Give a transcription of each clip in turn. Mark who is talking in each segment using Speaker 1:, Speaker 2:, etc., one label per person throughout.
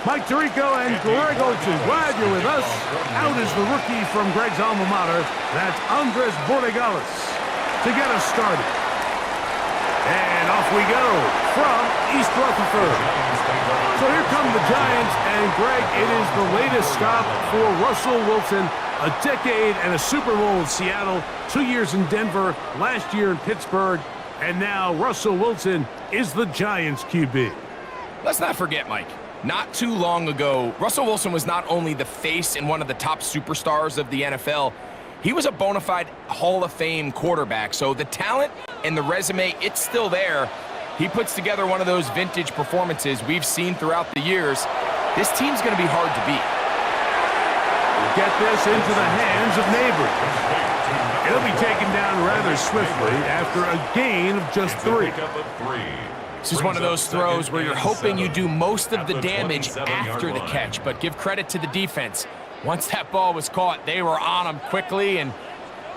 Speaker 1: Mike Tirico and Greg Olson, glad you're with us. Out is the rookie from Greg's alma mater. That's Andres Borregales to get us started. And off we go from East Rutherford. So here come the Giants, and Greg, it is the latest stop for Russell Wilson. A decade and a Super Bowl in Seattle, 2 years in Denver, last year in Pittsburgh, and now Russell Wilson is the Giants QB.
Speaker 2: Let's not forget, Mike, not too long ago, Russell Wilson was not only the face and one of the top superstars of the NFL, he was a bona fide Hall of Fame quarterback. So the talent and the resume, it's still there. He puts together one of those vintage performances we've seen throughout the years. This team's going to be hard to beat.
Speaker 1: Get this into the hands of Neighbors. It'll be taken down rather swiftly after a gain of just 3.
Speaker 2: This is one of those throws where you're hoping you do most of the damage after the catch, but give credit to the defense. Once that ball was caught, they were on him quickly, and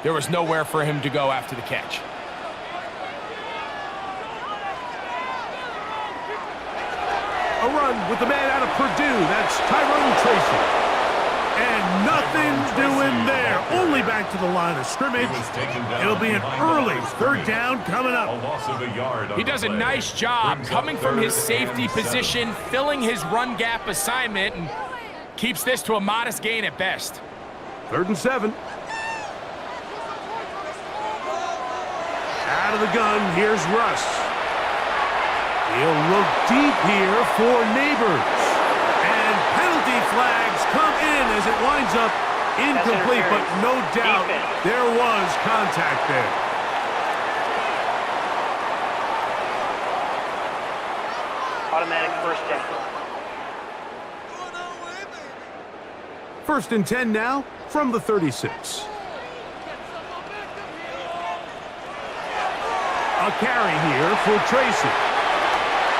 Speaker 2: there was nowhere for him to go after the catch.
Speaker 1: A run with the man out of Purdue. That's Tyrone Tracy. And nothing doing there. Only back to the line of scrimmage. It'll be an early 3rd down coming up.
Speaker 2: He does a nice job coming from his safety position, filling his run gap assignment, and keeps this to a modest gain at best.
Speaker 1: 3rd and 7. Out of the gun, here's Russ. He'll look deep here for Neighbors. And penalty flags come in as it winds up incomplete, but no doubt there was contact there.
Speaker 3: Automatic first down.
Speaker 1: 1st and 10 now from the 36. A carry here for Tracy.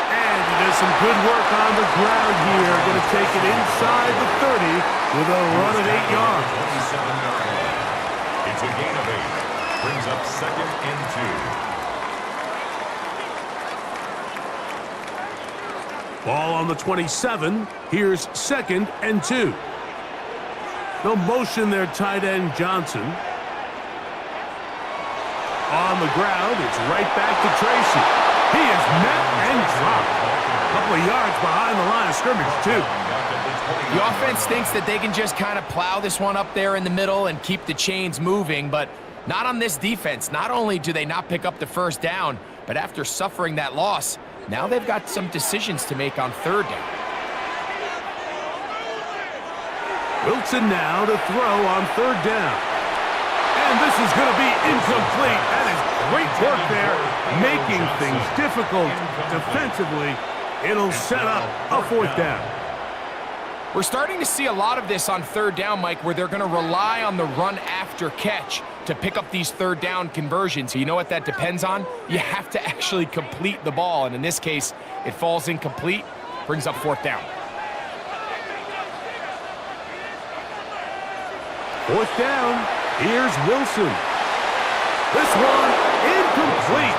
Speaker 1: And he does some good work on the ground here. Going to take it inside the 30 with a run of 8 yards.
Speaker 4: It's a gain of 8. Brings up 2nd and 2.
Speaker 1: Ball on the 27. Here's 2nd and 2. They'll motion their tight end Johnson. On the ground, it's right back to Tracy. He is met and dropped. A couple of yards behind the line of scrimmage, too.
Speaker 2: The offense thinks that they can just kind of plow this one up there in the middle and keep the chains moving, but not on this defense. Not only do they not pick up the 1st down, but after suffering that loss, now they've got some decisions to make on 3rd down.
Speaker 1: Wilson now to throw on 3rd down. And this is going to be incomplete. That is great work there, making things difficult defensively. It'll set up a 4th down.
Speaker 2: We're starting to see a lot of this on 3rd down, Mike, where they're going to rely on the run after catch to pick up these 3rd down conversions. You know what that depends on? You have to actually complete the ball, and in this case, it falls incomplete, brings up 4th down.
Speaker 1: 4th down. Here's Wilson. This one incomplete.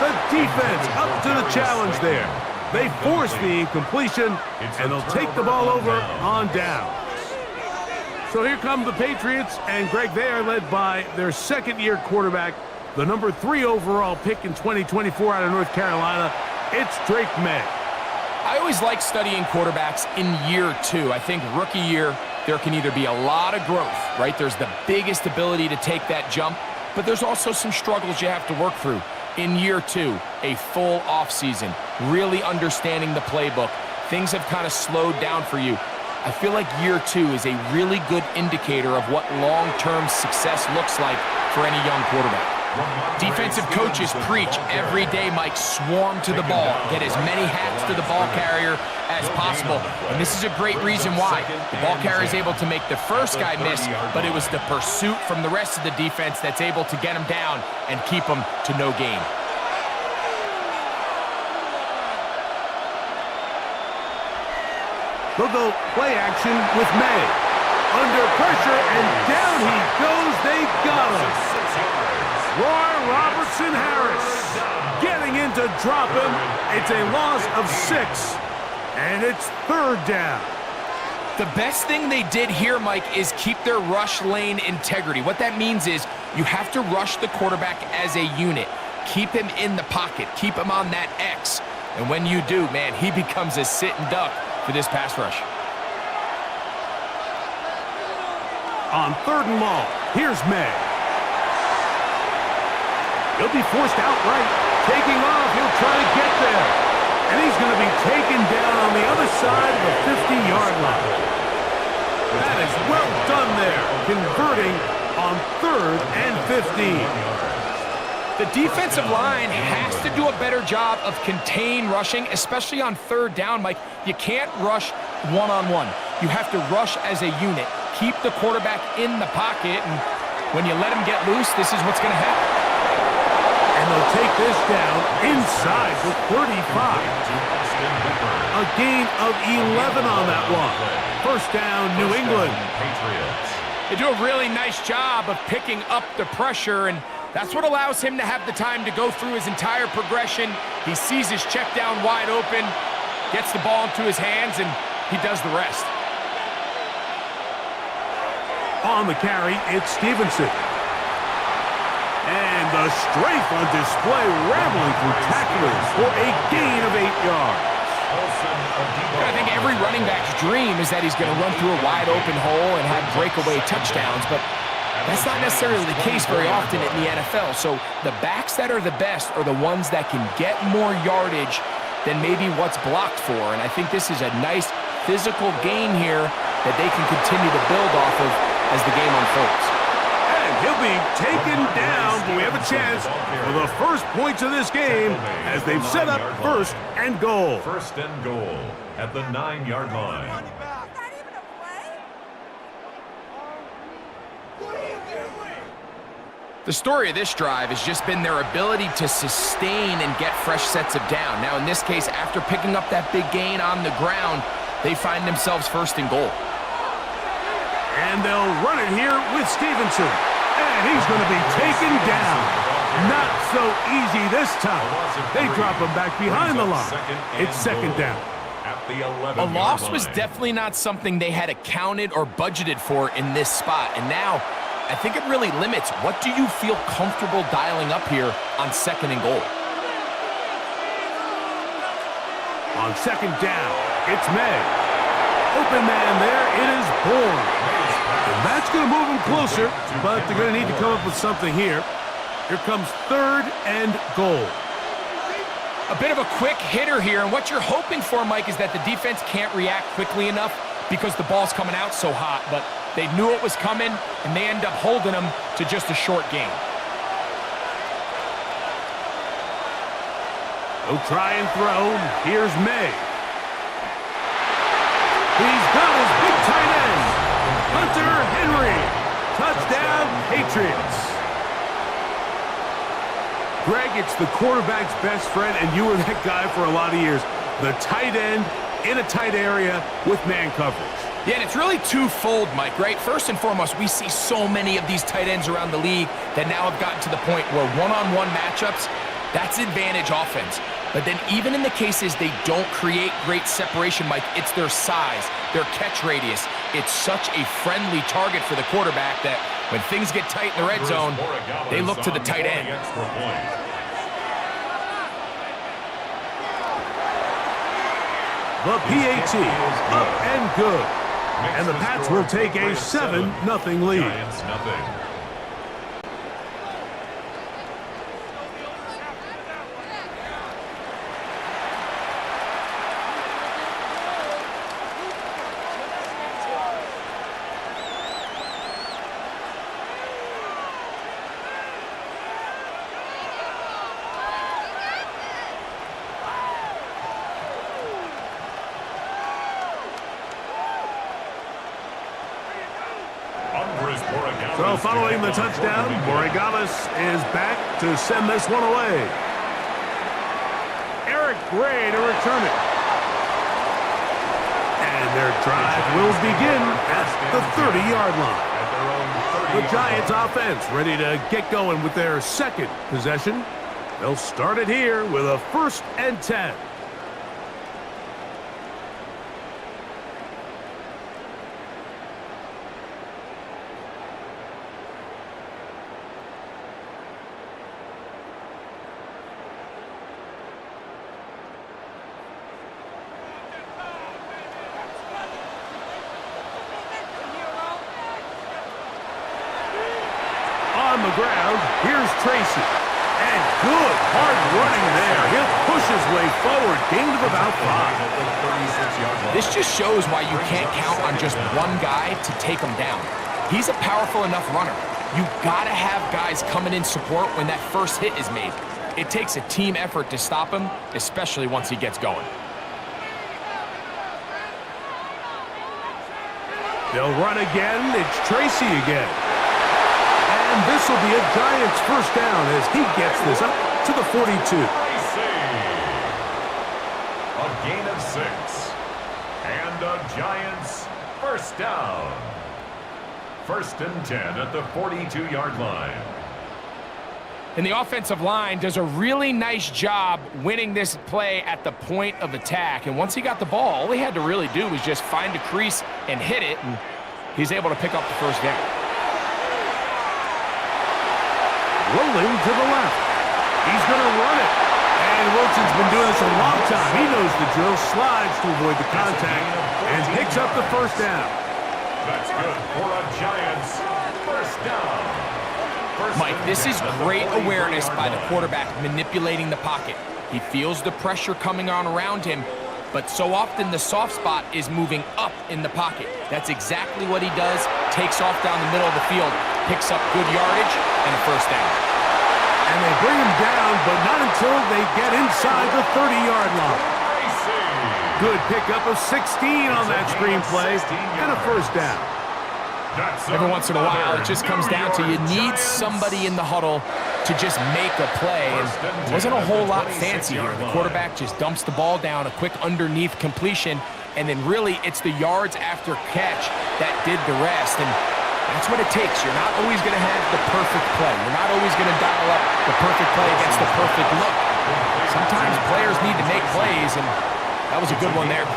Speaker 1: The defense up to the challenge there. They force the incompletion, and they'll take the ball over on downs. So here come the Patriots, and Greg, they are led by their 2nd-year quarterback, the number 3 overall pick in 2024 out of North Carolina. It's Drake May.
Speaker 2: I always like studying quarterbacks in year 2. I think rookie year, there can either be a lot of growth, right? There's the biggest ability to take that jump, but there's also some struggles you have to work through. In year 2, a full offseason, really understanding the playbook. Things have kind of slowed down for you. I feel like year 2 is a really good indicator of what long-term success looks like for any young quarterback. Defensive coaches preach every day, Mike, swarm to the ball. Get as many hats to the ball carrier as possible. And this is a great reason why. The ball carrier is able to make the first guy miss, but it was the pursuit from the rest of the defense that's able to get him down and keep him to no gain.
Speaker 1: They'll go play action with May. Under pressure, and down he goes. They got him. Roy Robertson Harris getting in to drop him. It's a loss of 6. And it's third down.
Speaker 2: The best thing they did here, Mike, is keep their rush lane integrity. What that means is you have to rush the quarterback as a unit. Keep him in the pocket. Keep him on that X. And when you do, man, he becomes a sit and duck for this pass rush.
Speaker 1: On third and long, here's May. He'll be forced outright. Taking off, he'll try to get there. And he's going to be taken down on the other side of the 50-yard line. That is well done there, converting on 3rd and 15.
Speaker 2: The defensive line has to do a better job of contain rushing, especially on 3rd down, Mike. You can't rush one-on-one. You have to rush as a unit. Keep the quarterback in the pocket, and when you let him get loose, this is what's going to happen.
Speaker 1: And they'll take this down inside the 35. A gain of 11 on that one. First down, New England.
Speaker 4: Patriots.
Speaker 2: They do a really nice job of picking up the pressure, and that's what allows him to have the time to go through his entire progression. He sees his check down wide open, gets the ball into his hands, and he does the rest.
Speaker 1: On the carry, it's Stevenson. And the strength on display, rambling through tacklers for a gain of 8 yards.
Speaker 2: I think every running back's dream is that he's going to run through a wide open hole and have breakaway touchdowns, but that's not necessarily the case very often in the NFL. So the backs that are the best are the ones that can get more yardage than maybe what's blocked for. And I think this is a nice physical gain here that they can continue to build off of as the game unfolds.
Speaker 1: And he'll be taken down, but we have a chance for the first points of this game as they've set up 1st and goal.
Speaker 4: 1st and goal at the 9-yard line.
Speaker 2: The story of this drive has just been their ability to sustain and get fresh sets of down. Now, in this case, after picking up that big gain on the ground, they find themselves 1st and goal.
Speaker 1: And they'll run it here with Stevenson. And he's going to be taken down. Not so easy this time. They drop him back behind the line. It's 2nd down.
Speaker 2: A loss was definitely not something they had accounted or budgeted for in this spot. And now, I think it really limits what do you feel comfortable dialing up here on 2nd and goal.
Speaker 1: On 2nd down, it's May. Open man there, it is Bourne. And that's going to move them closer, but they're going to need to come up with something here. Here comes 3rd and goal.
Speaker 2: A bit of a quick hitter here, and what you're hoping for, Mike, is that the defense can't react quickly enough because the ball's coming out so hot, but they knew it was coming, and they end up holding them to just a short game.
Speaker 1: They'll try and throw. Here's May. He's got his big tight end. Hunter Henry. Touchdown, Patriots. Greg, it's the quarterback's best friend, and you were that guy for a lot of years. The tight end in a tight area with man coverage.
Speaker 2: Yeah, and it's really twofold, Mike, right? First and foremost, we see so many of these tight ends around the league that now have gotten to the point where one-on-one matchups, that's advantage offense. But then even in the cases they don't create great separation, Mike, it's their size, their catch radius. It's such a friendly target for the quarterback that when things get tight in the red zone, they look to the tight end.
Speaker 1: The PAT, up and good. And the Pats will take a 7-0 lead.
Speaker 4: Giants, nothing.
Speaker 1: So following the touchdown, Borregales is back to send this one away. Eric Gray to return it. And their drive will begin at the 30-yard line. The Giants offense ready to get going with their 2nd possession. They'll start it here with a 1st and 10. ground. Here's Tracy. And good, hard running there. He'll push his way forward. Gain of about 5.
Speaker 2: This just shows why you can't count on just one guy to take him down. He's a powerful enough runner. You gotta have guys coming in support when that first hit is made. It takes a team effort to stop him, especially once he gets going.
Speaker 1: They'll run again. It's Tracy again. And this will be a Giants first down as he gets this up to the 42.
Speaker 4: A gain of 6. And a Giants first down. 1st and 10 at the 42-yard line.
Speaker 2: And the offensive line does a really nice job winning this play at the point of attack. And once he got the ball, all he had to really do was just find a crease and hit it, and he's able to pick up the first down.
Speaker 1: Rolling to the left. He's going to run it. And Wilson's been doing this a long time. He knows the drill. Slides to avoid the contact and picks up the first down.
Speaker 4: That's good for a Giants first down.
Speaker 2: Mike, this is great awareness by the quarterback manipulating the pocket. He feels the pressure coming on around him, but so often the soft spot is moving up in the pocket. That's exactly what he does. Takes off down the middle of the field, picks up good yardage, and a first down.
Speaker 1: And they bring him down, but not until they get inside the 30-yard line. Good pickup of 16 on that screen play, and a first down.
Speaker 2: Every once in a while, it just comes down to you need somebody in the huddle to just make a play. And it wasn't a whole lot fancy here. The quarterback just dumps the ball down, a quick underneath completion, and then really it's the yards after catch that did the rest. And that's what it takes. You're not always going to have the perfect play. You're not always going to dial up the perfect play against the perfect look. Sometimes players need to make plays, and that was a good one there.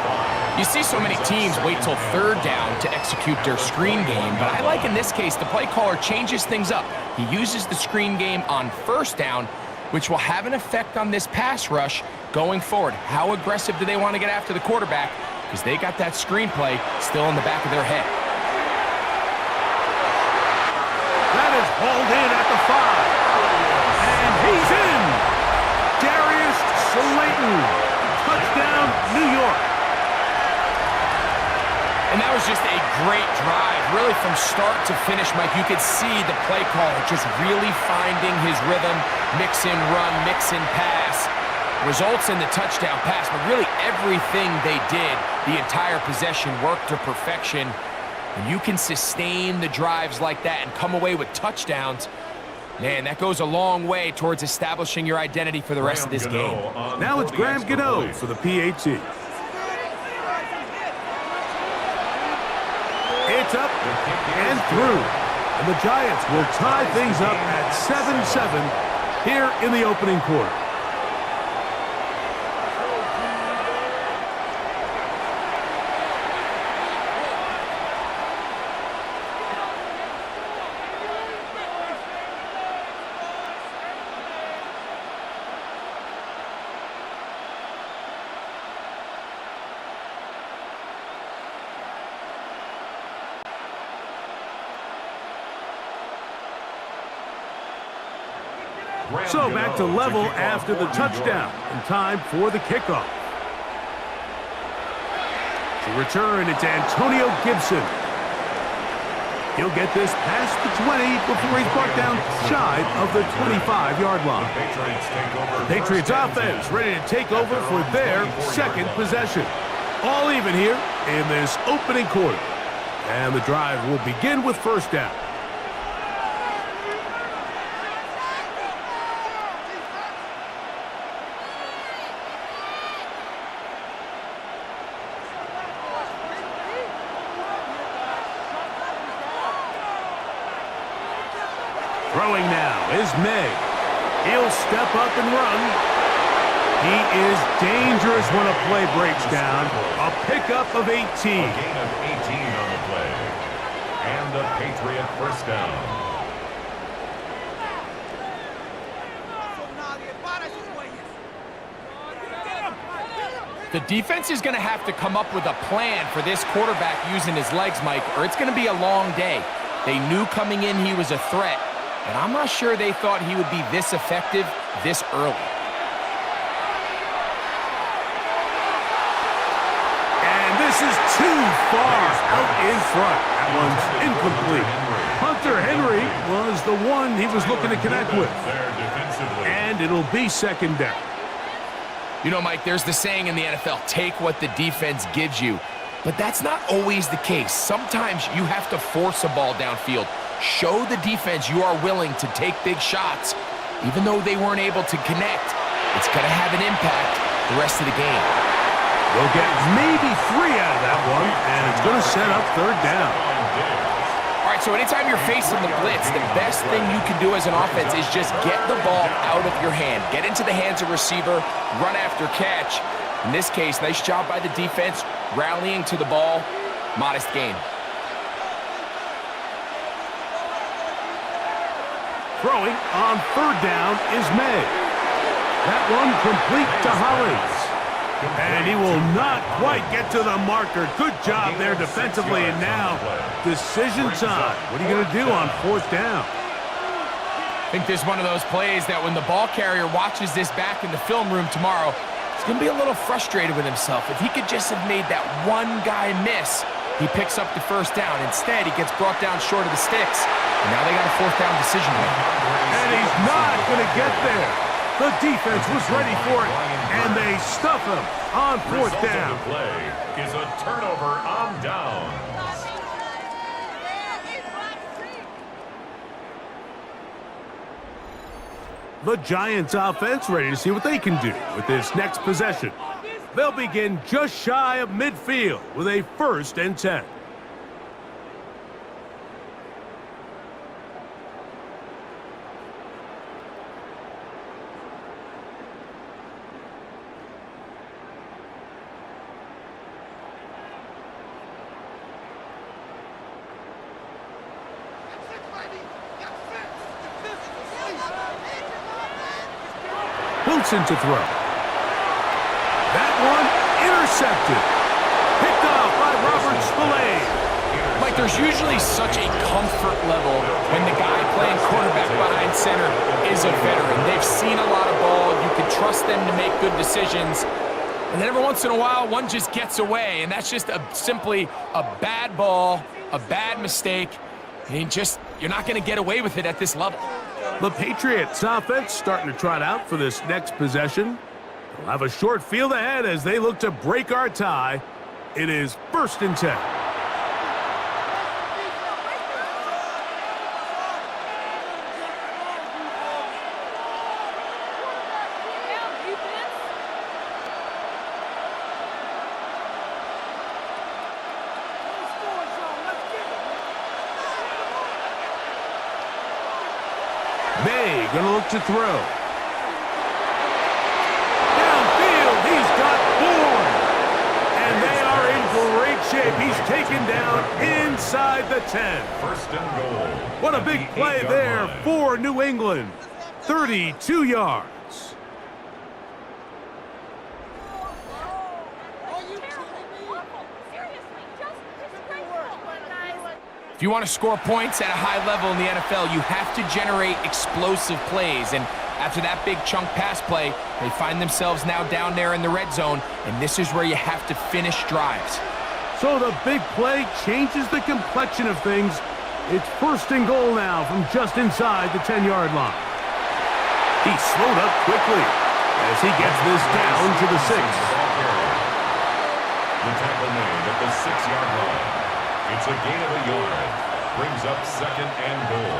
Speaker 2: You see so many teams wait till 3rd down to execute their screen game, but I like in this case the play caller changes things up. He uses the screen game on 1st down, which will have an effect on this pass rush going forward. How aggressive do they want to get after the quarterback? Because they got that screen play still in the back of their head.
Speaker 1: That is hauled in at the 5. And he's in! Darius Slayton. Touchdown, New York.
Speaker 2: And that was just a great drive, really from start to finish, Mike. You could see the play caller just really finding his rhythm, mix in run, mix in pass, results in the touchdown pass, but really everything they did, the entire possession worked to perfection. And you can sustain the drives like that and come away with touchdowns. Man, that goes a long way towards establishing your identity for the rest of this game.
Speaker 1: Now it's Graham Gano for the PAT. It's up and through. And the Giants will tie things up at 7-7 here in the opening quarter. So back to level after the touchdown, and time for the kickoff. To return, it's Antonio Gibson. He'll get this past the 20 before he's brought down shy of the 25-yard line. The Patriots offense ready to take over for their 2nd possession. All even here in this opening quarter. And the drive will begin with 1st down. Throwing now is May. He'll step up and run. He is dangerous when a play breaks down. A pickup of 18.
Speaker 4: A gain of 18 on the play. And the Patriot first down.
Speaker 2: The defense is going to have to come up with a plan for this quarterback using his legs, Mike, or it's going to be a long day. They knew coming in he was a threat, and I'm not sure they thought he would be this effective this early.
Speaker 1: And this is too far out in front. That one's incomplete. Hunter Henry was the one he was looking to connect with. And it'll be second down.
Speaker 2: You know, Mike, there's the saying in the NFL, take what the defense gives you. But that's not always the case. Sometimes you have to force a ball downfield. Show the defense you are willing to take big shots. Even though they weren't able to connect, it's going to have an impact the rest of the game.
Speaker 1: They'll get maybe 3 out of that one, and it's going to set up third down.
Speaker 2: All right, so anytime you're facing the blitz, the best thing you can do as an offense is just get the ball out of your hand. Get into the hands of receiver, run after catch. In this case, nice job by the defense, rallying to the ball. Modest gain.
Speaker 1: Throwing on third down is May. That one complete to Hollins. And he will not quite get to the marker. Good job there defensively, and now decision time. What are you going to do on fourth down?
Speaker 2: I think this is one of those plays that when the ball carrier watches this back in the film room tomorrow, he's going to be a little frustrated with himself. If he could just have made that one guy miss, he picks up the first down. Instead, he gets brought down short of the sticks, and now they got a fourth down decision maker.
Speaker 1: And he's not going to get there. The defense was ready for it, and they stuff him on fourth down.
Speaker 4: The play is a turnover on downs.
Speaker 1: The Giants offense ready to see what they can do with this next possession. They'll begin just shy of midfield with a 1st and 10. Wilson to throw. That one intercepted. Picked off by Robert Spillane.
Speaker 2: Mike, there's usually such a comfort level when the guy playing quarterback behind center is a veteran. They've seen a lot of ball. You can trust them to make good decisions. And then every once in a while, one just gets away, and that's just simply a bad ball, a bad mistake. And you're not going to get away with it at this level.
Speaker 1: The Patriots offense starting to trot out for this next possession. They'll have a short field ahead as they look to break our tie. It is 1st and 10. May gonna look to throw. Downfield, he's got 4. And they are in great shape. He's taken down inside the 10.
Speaker 4: 1st and goal.
Speaker 1: What a big play there for New England. 32 yards.
Speaker 2: If you want to score points at a high level in the NFL, you have to generate explosive plays. And after that big chunk pass play, they find themselves now down there in the red zone, and this is where you have to finish drives.
Speaker 1: So the big play changes the complexion of things. It's 1st and goal now from just inside the 10-yard line. He slowed up quickly as he gets this down to the 6.
Speaker 4: The tackle made at the 6-yard line. It's a gain of a yard. Brings up 2nd and goal.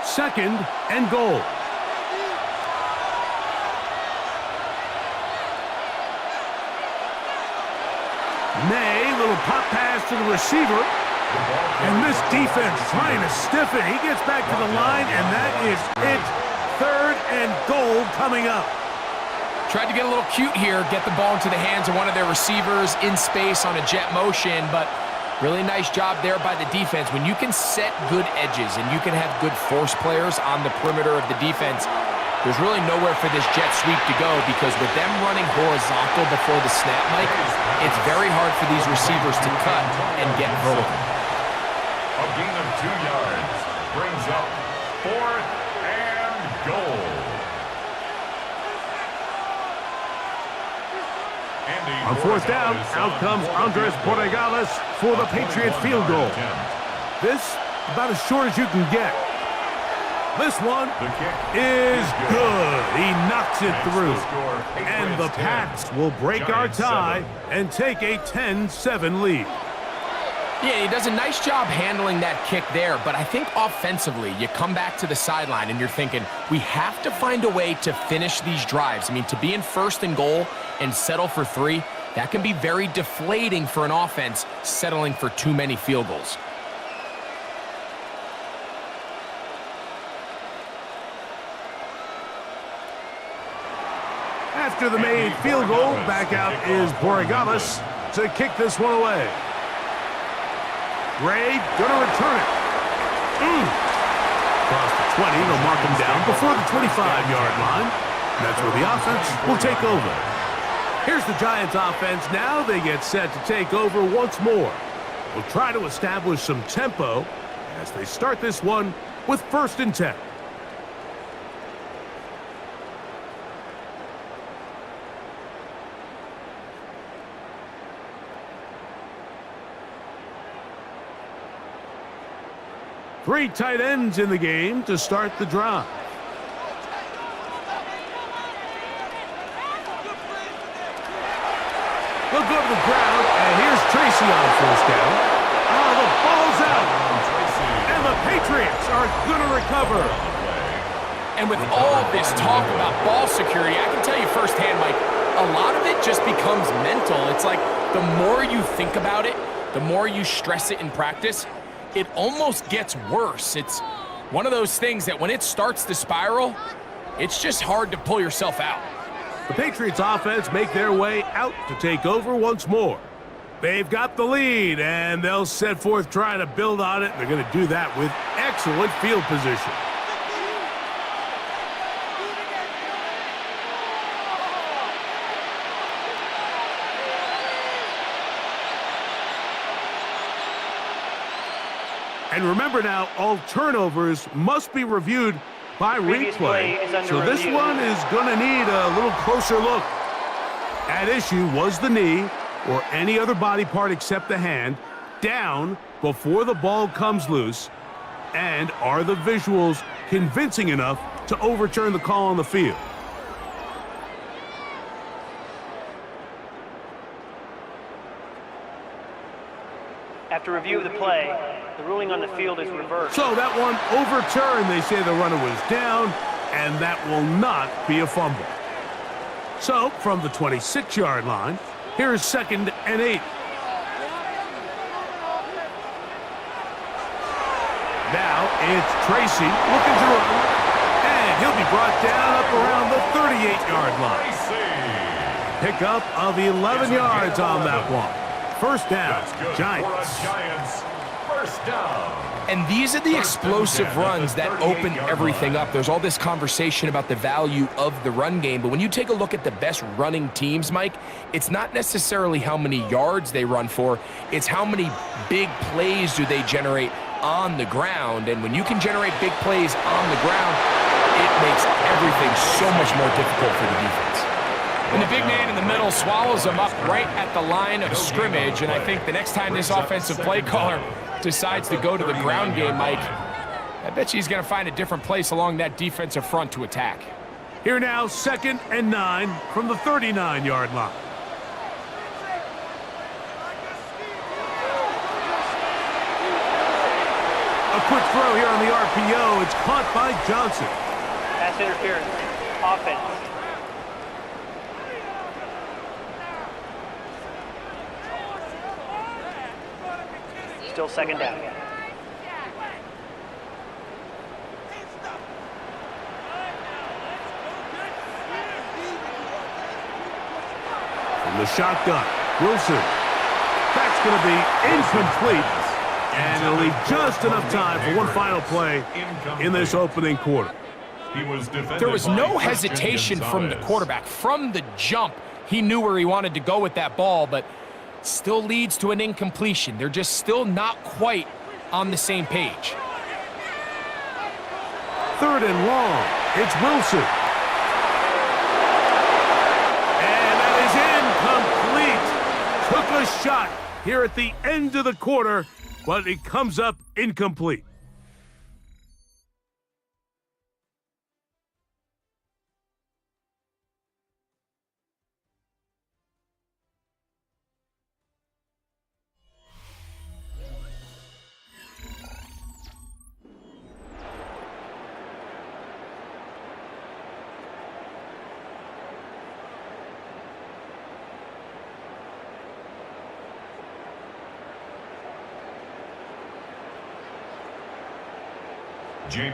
Speaker 1: 2nd and goal. May, little pop pass to the receiver. And this defense trying to stiff it. He gets back to the line, and that is it. 3rd and goal coming up.
Speaker 2: Tried to get a little cute here, get the ball into the hands of one of their receivers in space on a jet motion, but really nice job there by the defense. When you can set good edges and you can have good force players on the perimeter of the defense, there's really nowhere for this jet sweep to go, because with them running horizontal before the snap, Mike, it's very hard for these receivers to cut and get vertical.
Speaker 4: A gain of 2 yards brings up 4th and goal.
Speaker 1: On 4th down, out comes Andres Borregales for the Patriot field goal. This, about as short as you can get. This one is good. He knocks it through. And the Pats will break our tie and take a 10-7 lead.
Speaker 2: Yeah, he does a nice job handling that kick there, but I think offensively, you come back to the sideline and you're thinking, we have to find a way to finish these drives. I mean, to be in 1st and goal and settle for 3, that can be very deflating for an offense settling for too many field goals.
Speaker 1: After the made field goal, back out is Borregales to kick this one away. Ray gonna return it. Across the 20, they'll mark him down before the 25-yard line. That's where the offense will take over. Here's the Giants offense now. They get set to take over once more. We'll try to establish some tempo as they start this one with 1st and 10. Three tight ends in the game to start the drive. They'll go to the ground, and here's Tracy on 1st down. Oh, the ball's out. And the Patriots are going to recover.
Speaker 2: And with all this talk about ball security, I can tell you firsthand, Mike, a lot of it just becomes mental. It's like the more you think about it, the more you stress it in practice, it almost gets worse. It's one of those things that when it starts to spiral, it's just hard to pull yourself out.
Speaker 1: The Patriots offense make their way out to take over once more. They've got the lead, and they'll set forth trying to build on it. They're going to do that with excellent field position. And remember now, all turnovers must be reviewed by replay. So this one is going to need a little closer look. At issue was the knee, or any other body part except the hand, down before the ball comes loose. And are the visuals convincing enough to overturn the call on the field?
Speaker 3: After review of the play, the ruling on the field is reversed.
Speaker 1: So that one overturned. They say the runner was down, and that will not be a fumble. So from the 26-yard line, here is 2nd and 8. Now it's Tracy looking to run, and he'll be brought down up around the 38-yard line. Pickup of 11 yards on that one. 1st down, Giants.
Speaker 4: 1st down.
Speaker 2: And these are the explosive runs that open everything up. There's all this conversation about the value of the run game, but when you take a look at the best running teams, Mike, it's not necessarily how many yards they run for, it's how many big plays do they generate on the ground. And when you can generate big plays on the ground, it makes everything so much more difficult for the defense. And the big man in the middle swallows him up right at the line of scrimmage. And I think the next time this offensive play caller decides to go to the ground game, Mike, I bet you he's going to find a different place along that defensive front to attack.
Speaker 1: Here now, 2nd and 9 from the 39-yard line. A quick throw here on the RPO. It's caught by Johnson.
Speaker 3: Pass interference. Offense. Still 2nd down.
Speaker 1: From the shotgun, Wilson. That's going to be incomplete. And it'll leave just enough time for one final play in this opening quarter.
Speaker 2: There was no hesitation from the quarterback. From the jump, he knew where he wanted to go with that ball, but still leads to an incompletion. They're just still not quite on the same page.
Speaker 1: 3rd and long. It's Wilson. And that is incomplete. Took a shot here at the end of the quarter, but it comes up incomplete.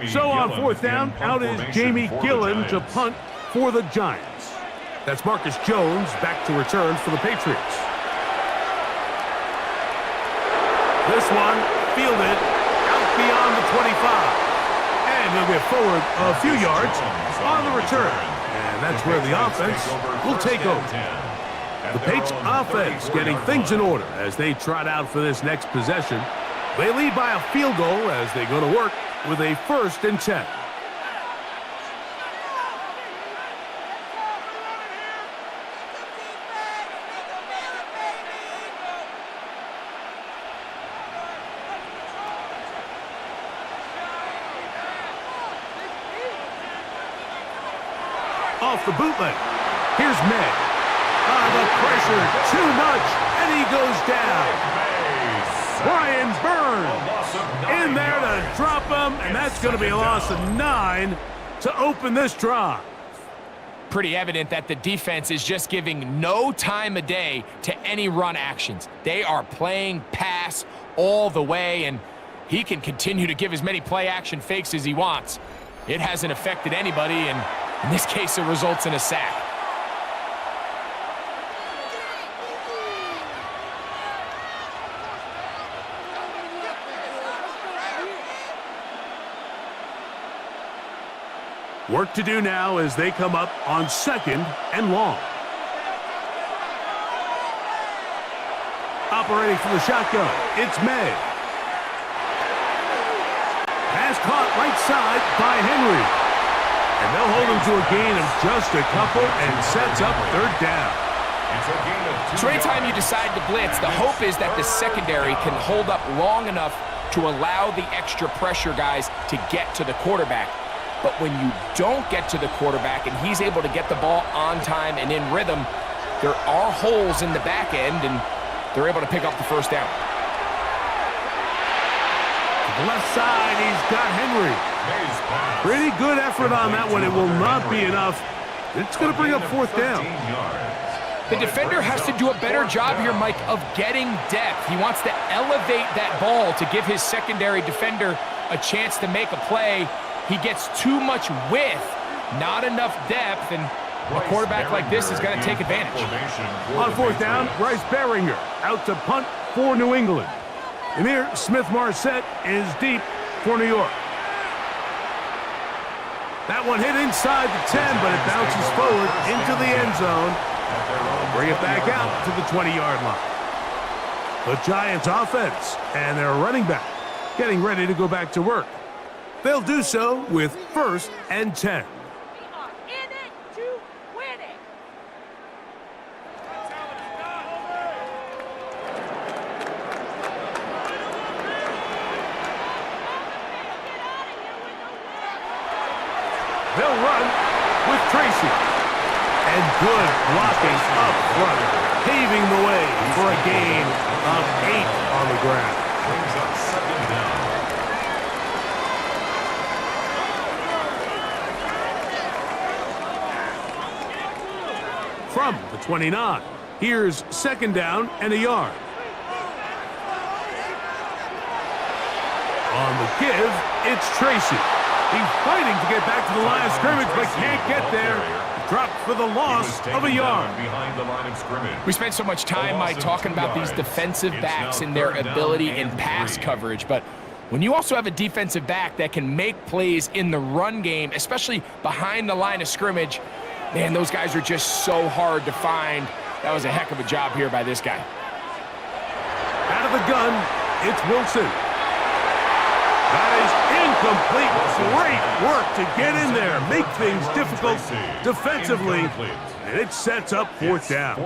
Speaker 1: So on 4th down, out is Jamie Gillen to punt for the Giants. That's Marcus Jones back to return for the Patriots. This one fielded out beyond the 25. And he'll get forward a few yards on the return. And that's where the offense will take over. The Patriots offense getting things in order as they trot out for this next possession. They lead by a field goal as they go to work with a 1st and 10. Off the bootleg. Here's May. The pressure too much, and he goes down. Brian Burns in there to drop him, and that's going to be a loss of 9 to open this drive.
Speaker 2: Pretty evident that the defense is just giving no time of day to any run actions. They are playing pass all the way, and he can continue to give as many play-action fakes as he wants. It hasn't affected anybody, and in this case, it results in a sack.
Speaker 1: Work to do now as they come up on 2nd and long. Operating from the shotgun, it's May. Pass caught right side by Henry. And they'll hold him to a gain of just a couple and sets up 3rd down.
Speaker 2: So anytime you decide to blitz, the hope is that the secondary can hold up long enough to allow the extra pressure guys to get to the quarterback. But when you don't get to the quarterback and he's able to get the ball on time and in rhythm, there are holes in the back end, and they're able to pick up the 1st down.
Speaker 1: To the left side, he's got Henry. Pretty good effort on that one. It will not be enough. It's going to bring up 4th down.
Speaker 2: The defender has to do a better job here, Mike, of getting depth. He wants to elevate that ball to give his secondary defender a chance to make a play. He gets too much width, not enough depth, and a quarterback like this is going to take advantage.
Speaker 1: On 4th down, Bryce Baringer out to punt for New England. Emir Smith-Marset is deep for New York. That one hit inside the 10, but it bounces forward into the end zone. Bring it back out to the 20-yard line. The Giants offense and their running back getting ready to go back to work. They'll do so with 1st and 10.
Speaker 5: We are in it to win it.
Speaker 1: They'll run with Tracy. And good blocking up front, paving the way for a gain of 8 on the ground.
Speaker 4: Brings up 2nd down.
Speaker 1: From the 29, here's 2nd down and a yard. On the give, it's Tracy. He's fighting to get back to the line of scrimmage, but can't get there. Dropped for the loss of a yard.
Speaker 4: Behind the line of scrimmage.
Speaker 2: We spent so much time, Mike, talking about these defensive backs and their ability in pass coverage, but when you also have a defensive back that can make plays in the run game, especially behind the line of scrimmage, man, those guys are just so hard to find. That was a heck of a job here by this guy.
Speaker 1: Out of the gun, it's Wilson. That is incomplete. Great work to get in there, make things difficult defensively, and it sets up fourth down.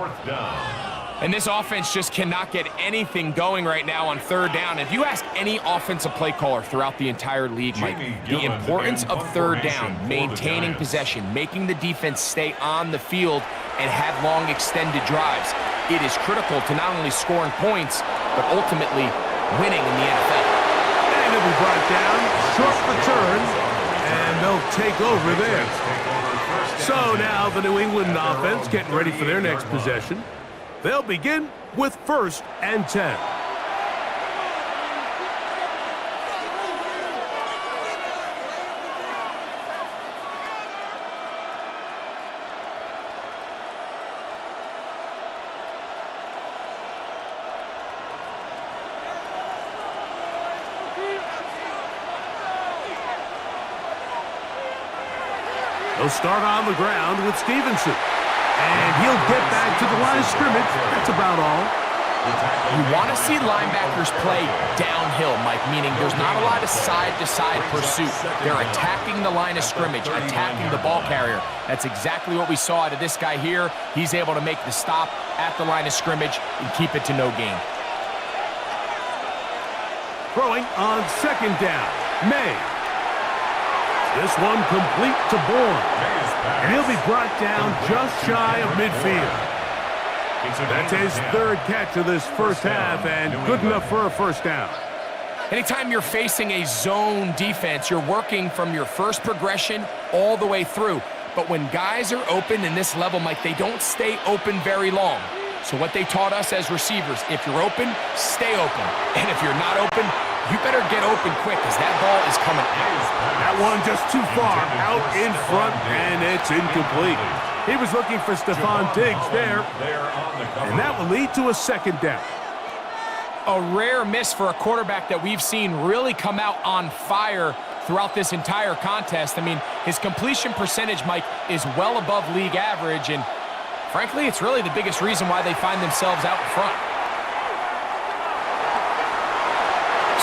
Speaker 2: And this offense just cannot get anything going right now on third down. If you ask any offensive play caller throughout the entire league, Mike, the importance of third down, maintaining possession, making the defense stay on the field and have long extended drives, it is critical to not only scoring points, but ultimately winning in the NFL.
Speaker 1: And it'll be brought down, short return, and they'll take over there. So now the New England offense getting ready for their next possession. They'll begin with 1st and 10. They'll start on the ground with Stevenson. And he'll get back to the line of scrimmage. That's about all.
Speaker 2: You want to see linebackers play downhill, Mike, meaning there's not a lot of side-to-side pursuit. They're attacking the line of scrimmage, attacking the ball carrier. That's exactly what we saw out of this guy here. He's able to make the stop at the line of scrimmage and keep it to no gain.
Speaker 1: Throwing on 2nd down, May. This one complete to Bourne. And he'll be brought down just shy of midfield. That's his 3rd catch of this first half, and good enough for a first down.
Speaker 2: Anytime you're facing a zone defense, you're working from your first progression all the way through. But when guys are open in this level, Mike, they don't stay open very long. So what they taught us as receivers, if you're open, stay open. And if you're not open, you better get open quick because that ball is coming out.
Speaker 1: That one just too far out in front, and it's incomplete. He was looking for Stephon Diggs there, and that will lead to a 2nd down.
Speaker 2: A rare miss for a quarterback that we've seen really come out on fire throughout this entire contest. I mean, his completion percentage, Mike, is well above league average, and frankly, it's really the biggest reason why they find themselves out in front.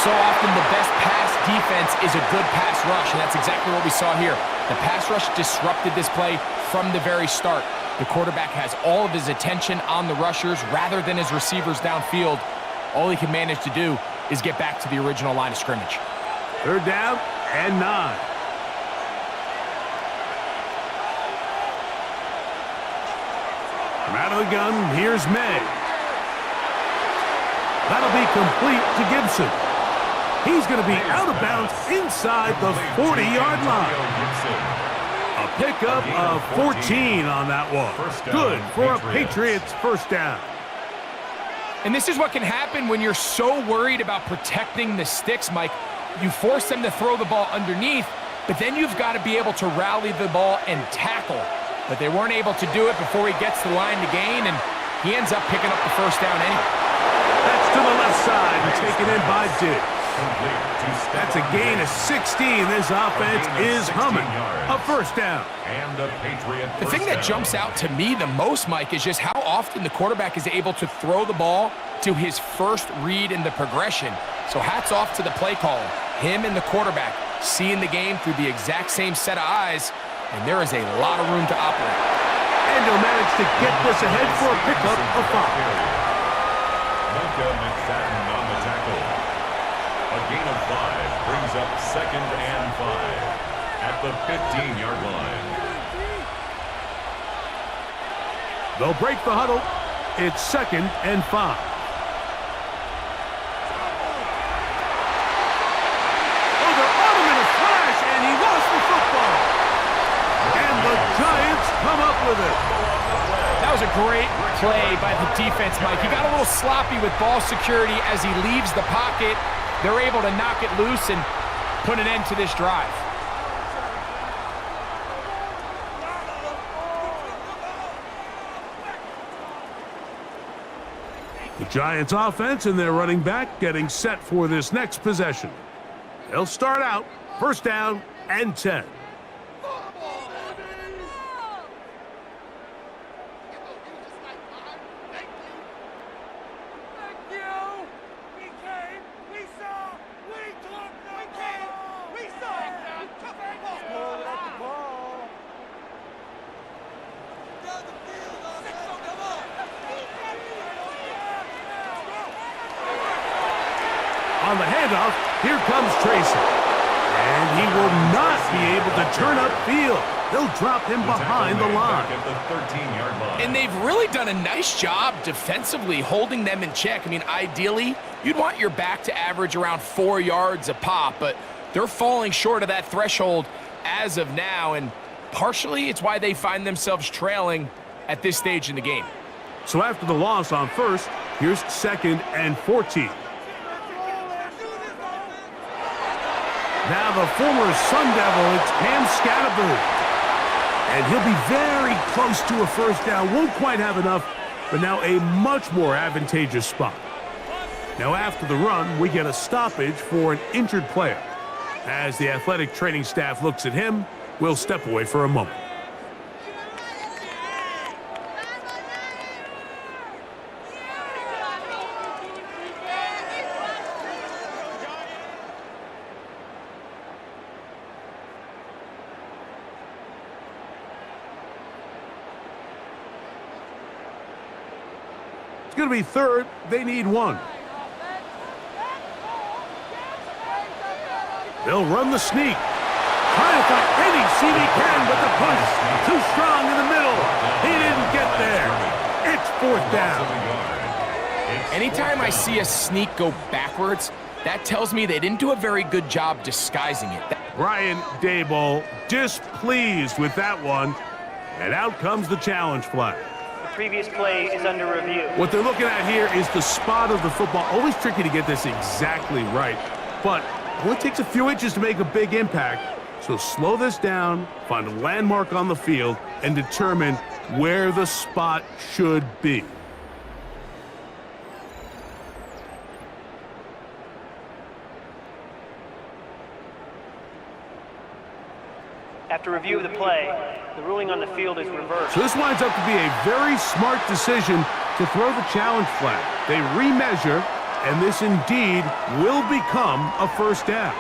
Speaker 2: So often the best pass defense is a good pass rush, and that's exactly what we saw here. The pass rush disrupted this play from the very start. The quarterback has all of his attention on the rushers rather than his receivers downfield. All he can manage to do is get back to the original line of scrimmage.
Speaker 1: 3rd down and 9. From out of the gun, here's May. That'll be complete to Gibson. He's going to be out of bounds inside the 40-yard line. A pickup of 14 on that one. Good for a Patriots first down.
Speaker 2: And this is what can happen when you're so worried about protecting the sticks, Mike. You force them to throw the ball underneath, but then you've got to be able to rally the ball and tackle. But they weren't able to do it before he gets the line to gain, and he ends up picking up the first down anyway.
Speaker 1: That's to the left side and taken in by Diggs. That's a gain of 16. This offense is humming. A first down.
Speaker 2: The thing that jumps out to me the most, Mike, is just how often the quarterback is able to throw the ball to his first read in the progression. So hats off to the play caller. Him and the quarterback seeing the game through the exact same set of eyes, and there is a lot of room to operate.
Speaker 1: And he'll manage to get this ahead for a pickup of 5.
Speaker 4: A gain of 5 brings up 2nd and 5 at the 15-yard line.
Speaker 1: They'll break the huddle. It's 2nd and 5. Oh, they're on him in a flash, and he lost the football. And the Giants come up with it.
Speaker 2: That was a great play by the defense, Mike. He got a little sloppy with ball security as he leaves the pocket. They're able to knock it loose and put an end to this drive.
Speaker 1: The Giants offense and their running back getting set for this next possession. They'll start out 1st down and 10.
Speaker 5: We came, we saw, we took the
Speaker 1: On the handoff, here comes Tracy. And he will not be able to turn upfield. They'll drop him behind the line.
Speaker 4: At the 13-yard line.
Speaker 2: And they've really done a nice job defensively holding them in check. I mean, ideally, you'd want your back to average around 4 yards a pop, but they're falling short of that threshold as of now, and partially it's why they find themselves trailing at this stage in the game.
Speaker 1: So after the loss on first, here's 2nd and 14. Now the former Sun Devil, it's Cam Scatterbury. And he'll be very close to a first down. Won't quite have enough, but now a much more advantageous spot. Now after the run, we get a stoppage for an injured player. As the athletic training staff looks at him, we'll step away for a moment. It's going to be third. They need one. They'll run the sneak. Trying to find any seam he can, but the push too strong in the middle. He didn't get there. It's 4th down.
Speaker 2: Anytime I see a sneak go backwards, that tells me they didn't do a very good job disguising it.
Speaker 1: Brian Daboll displeased with that one. And out comes the challenge flag.
Speaker 3: The previous play is under review.
Speaker 1: What they're looking at here is the spot of the football. Always tricky to get this exactly right, but it only takes a few inches to make a big impact. So slow this down, find a landmark on the field, and determine where the spot should be.
Speaker 3: After review of the play, the ruling on the field is reversed.
Speaker 1: So this winds up to be a very smart decision to throw the challenge flag. They remeasure, and this indeed will become a first down.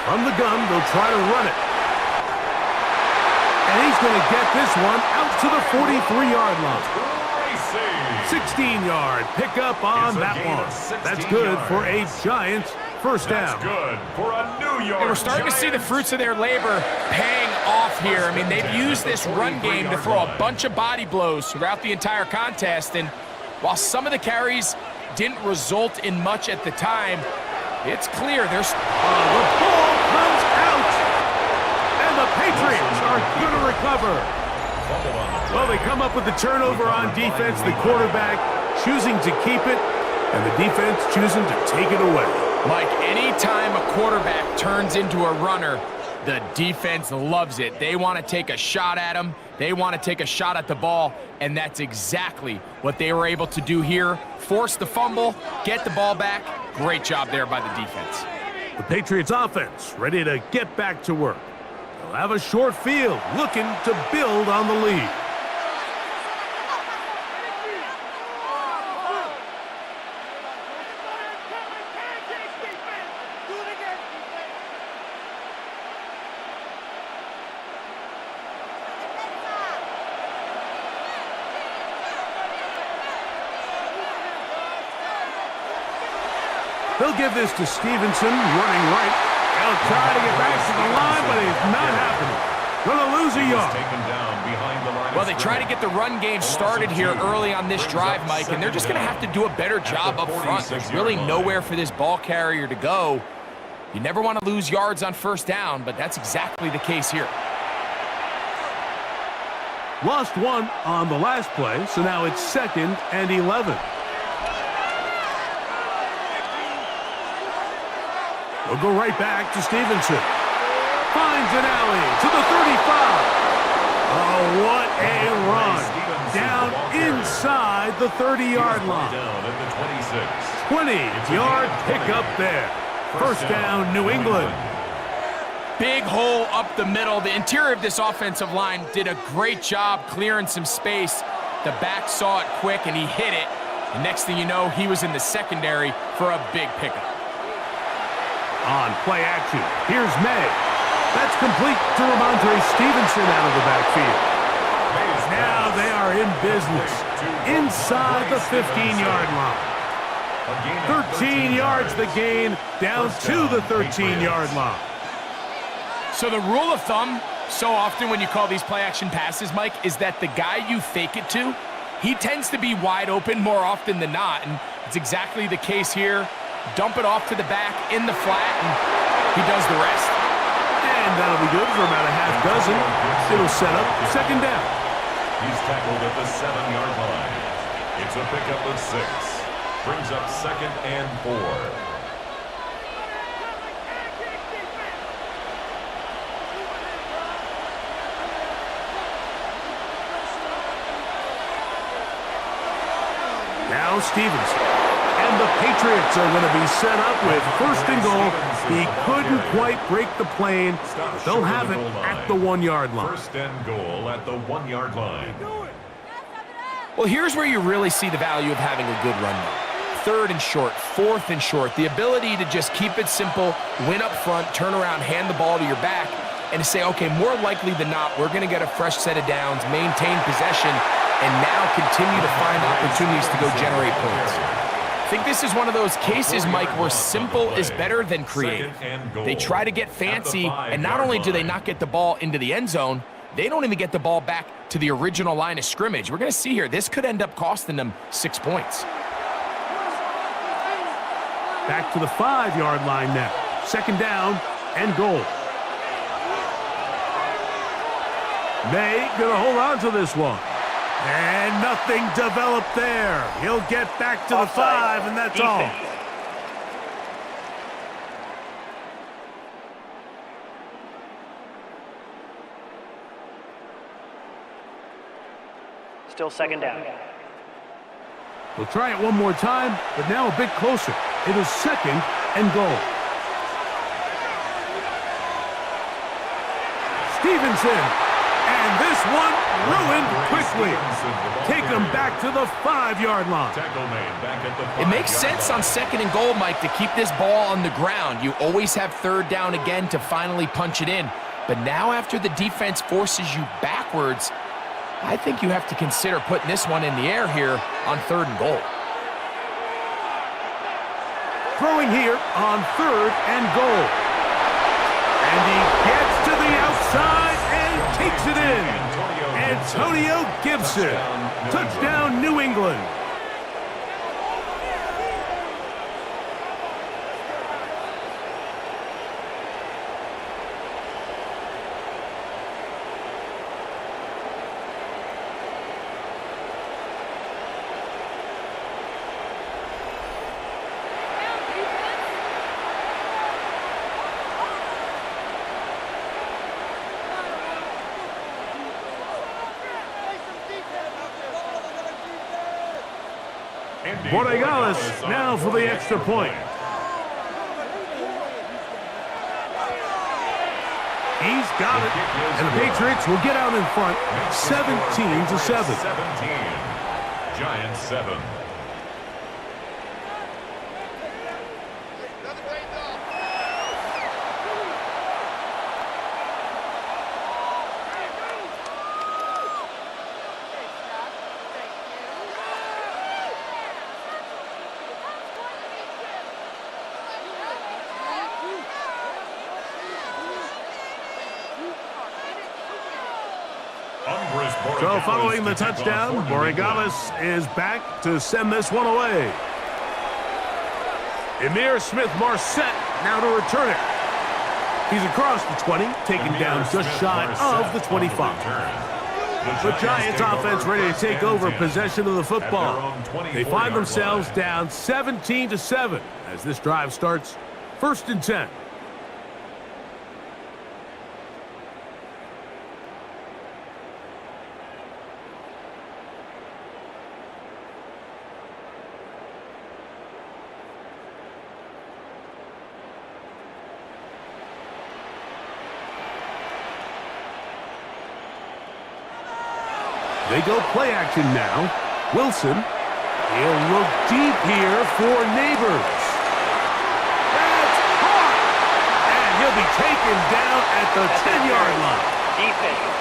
Speaker 1: From the gun, they'll try to run it. And he's going to get this one out to the 43-yard line. 16-yard pickup on that one. That's good for a Giants first down.
Speaker 4: That's good for a New York.
Speaker 2: And we're starting to see the fruits of their labor paying off here. I mean, they've used this run game to throw a bunch of body blows throughout the entire contest. And while some of the carries didn't result in much at the time, it's clear there's...
Speaker 1: the ball comes out, and the Patriots are going to recover. Well, they come up with the turnover on defense, the quarterback choosing to keep it, and the defense choosing to take it away.
Speaker 2: Mike, anytime a quarterback turns into a runner, the defense loves it. They want to take a shot at him. They want to take a shot at the ball, and that's exactly what they were able to do here. Force the fumble, get the ball back. Great job there by the defense.
Speaker 1: The Patriots offense ready to get back to work. They'll have a short field, looking to build on the lead. They'll give this to Stevenson, running right. They'll try to get back to the line, but it's not happening. Gonna lose a yard.
Speaker 2: Well, they try to get the run game started here early on this drive, Mike, and they're just going to have to do a better job up front. There's really nowhere for this ball carrier to go. You never want to lose yards on first down, but that's exactly the case here.
Speaker 1: Lost one on the last play, so now it's 2nd and 11. We'll go right back to Stevenson. Finds an alley to the 35. Oh, what a run. Down inside the 30-yard line. 20-yard pickup there. First down, New England.
Speaker 2: Big hole up the middle. The interior of this offensive line did a great job clearing some space. The back saw it quick, and he hit it. And next thing you know, he was in the secondary for a big pickup.
Speaker 1: On play action, here's May. That's complete to Ramondre Stevenson out of the backfield. Now they are in business inside the 15-yard line.
Speaker 4: A gain of
Speaker 1: 13 yards the gain, down
Speaker 4: First
Speaker 1: to
Speaker 4: down,
Speaker 1: the 13-yard
Speaker 4: Patriots.
Speaker 1: line.
Speaker 2: So the rule of thumb, so often when you call these play-action passes, Mike, is that the guy you fake it to, he tends to be wide open more often than not, and it's exactly the case here. Dump it off to the back in the flat, and he does the rest.
Speaker 1: And that'll be good for about a half dozen. It'll set up second down.
Speaker 4: He's tackled at the 7-yard line. It's a pickup of 6. Brings up 2nd and 4.
Speaker 1: Now Stevenson. And the Patriots are going to be set up with first and goal. He couldn't quite break the plane. They'll have it at the 1-yard line.
Speaker 4: First and goal at the 1-yard line.
Speaker 2: Well, here's where you really see the value of having a good run game. 3rd and short, 4th and short, the ability to just keep it simple, win up front, turn around, hand the ball to your back, and to say, okay, more likely than not, we're going to get a fresh set of downs, maintain possession, and now continue to find opportunities to go generate points. I think this is one of those cases, Mike, where simple is better than creative. They try to get fancy, and not only do they not get the ball into the end zone, they don't even get the ball back to the original line of scrimmage. We're going to see here, this could end up costing them 6 points.
Speaker 1: Back to the 5-yard line now. Second down and goal. May going to hold on to this one. And nothing developed there. He'll get back to the 5, and that's all.
Speaker 3: Still second down.
Speaker 1: We'll try it one more time, but now a bit closer. It is second and goal. Stevenson. And this one ruined quickly. Take him back to the 5-yard line.
Speaker 2: It makes sense on second and goal, Mike, to keep this ball on the ground. You always have 3rd down again to finally punch it in. But now after the defense forces you backwards, I think you have to consider putting this one in the air here on 3rd and goal.
Speaker 1: Throwing here on 3rd and goal. And he gets to the outside and takes it in. Antonio Gibson. Touchdown, New England. Borregales now for the extra point. He's got it, and the Patriots will get out in front, 17-7.
Speaker 4: Giants 7.
Speaker 1: So following the touchdown, Borregales is back to send this one away. Emir Smith-Marset now to return it. He's across the 20, taken down just shy of the 25. The Giants offense ready to take over possession of the football. They find themselves down 17-7 as this drive starts 1st and 10. They go play action now. Wilson. He'll look deep here for Neighbors. That's caught! And he'll be taken down at the 10-yard line.
Speaker 3: Defense.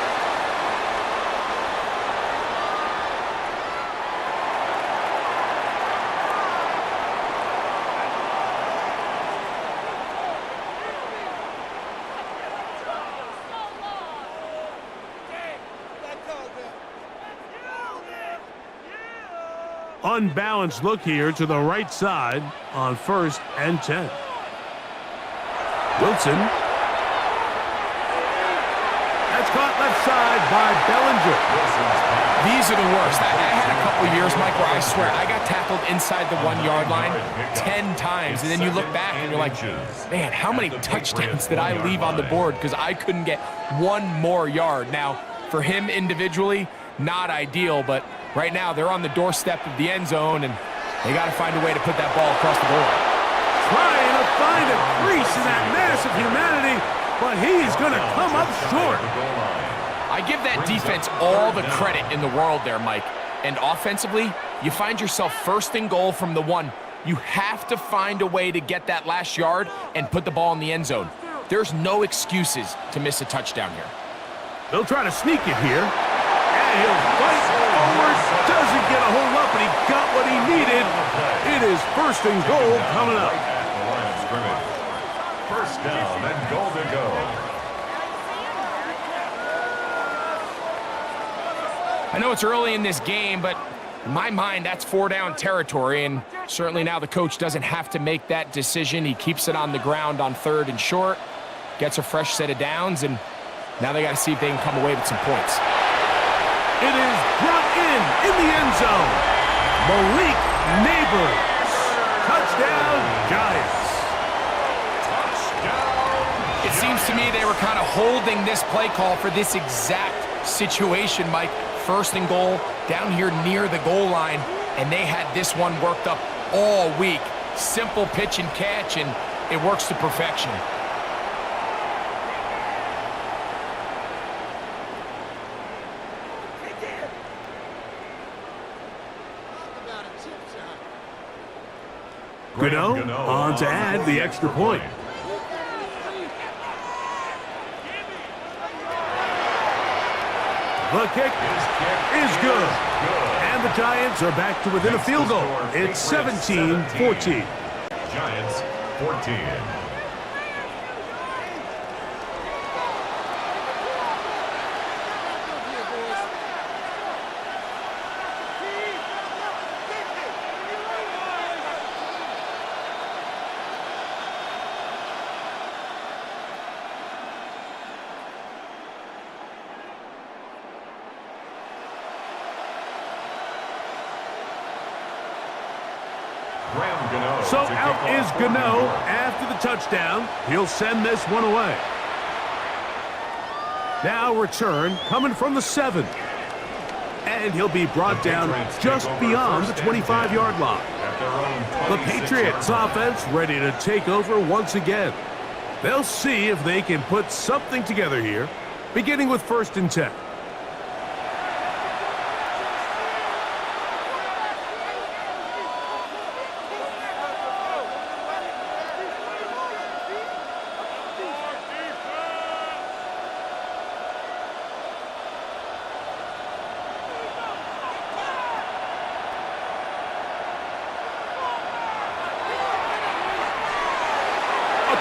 Speaker 1: Unbalanced look here to the right side on 1st and 10. Wilson. That's caught left side by Bellinger.
Speaker 2: These are the worst. I had a couple years, Mike, where I swear I got tackled inside the 1-yard line 10 times, and then you look back and you're like, man, how many touchdowns did I leave on the board because I couldn't get one more yard? Now, for him individually, not ideal, but right now they're on the doorstep of the end zone, and they got to find a way to put that ball across the goal line.
Speaker 1: Trying to find a crease in that mass of humanity, but he's going to come up short.
Speaker 2: I give that defense all the credit in the world there, Mike. And offensively, you find yourself 1st and goal from the 1. You have to find a way to get that last yard and put the ball in the end zone. There's no excuses to miss a touchdown here.
Speaker 1: They'll try to sneak it here. And he'll fight forward. Doesn't get a hold up, and he got what he needed. It is 1st and goal coming up.
Speaker 4: 1st down and goal to go.
Speaker 2: I know it's early in this game, but in my mind, that's 4-down territory, and certainly now the coach doesn't have to make that decision. He keeps it on the ground on 3rd and short, gets a fresh set of downs, and now they got to see if they can come away with some points.
Speaker 1: It is brought in the end zone. Malik Neighbors. Touchdown, Giants.
Speaker 2: It seems to me they were kind of holding this play call for this exact situation, Mike. 1st and goal, down here near the goal line, and they had this one worked up all week. Simple pitch and catch, and it works to perfection.
Speaker 1: Gano on to add the extra point. The kick is good. And the Giants are back to within a field goal. It's 17-14.
Speaker 4: Giants 14.
Speaker 1: So out is Gano after the touchdown. He'll send this one away. Now return coming from the 7. And he'll be brought down just beyond the 25-yard line. The Patriots offense ready to take over once again. They'll see if they can put something together here, beginning with 1st and 10.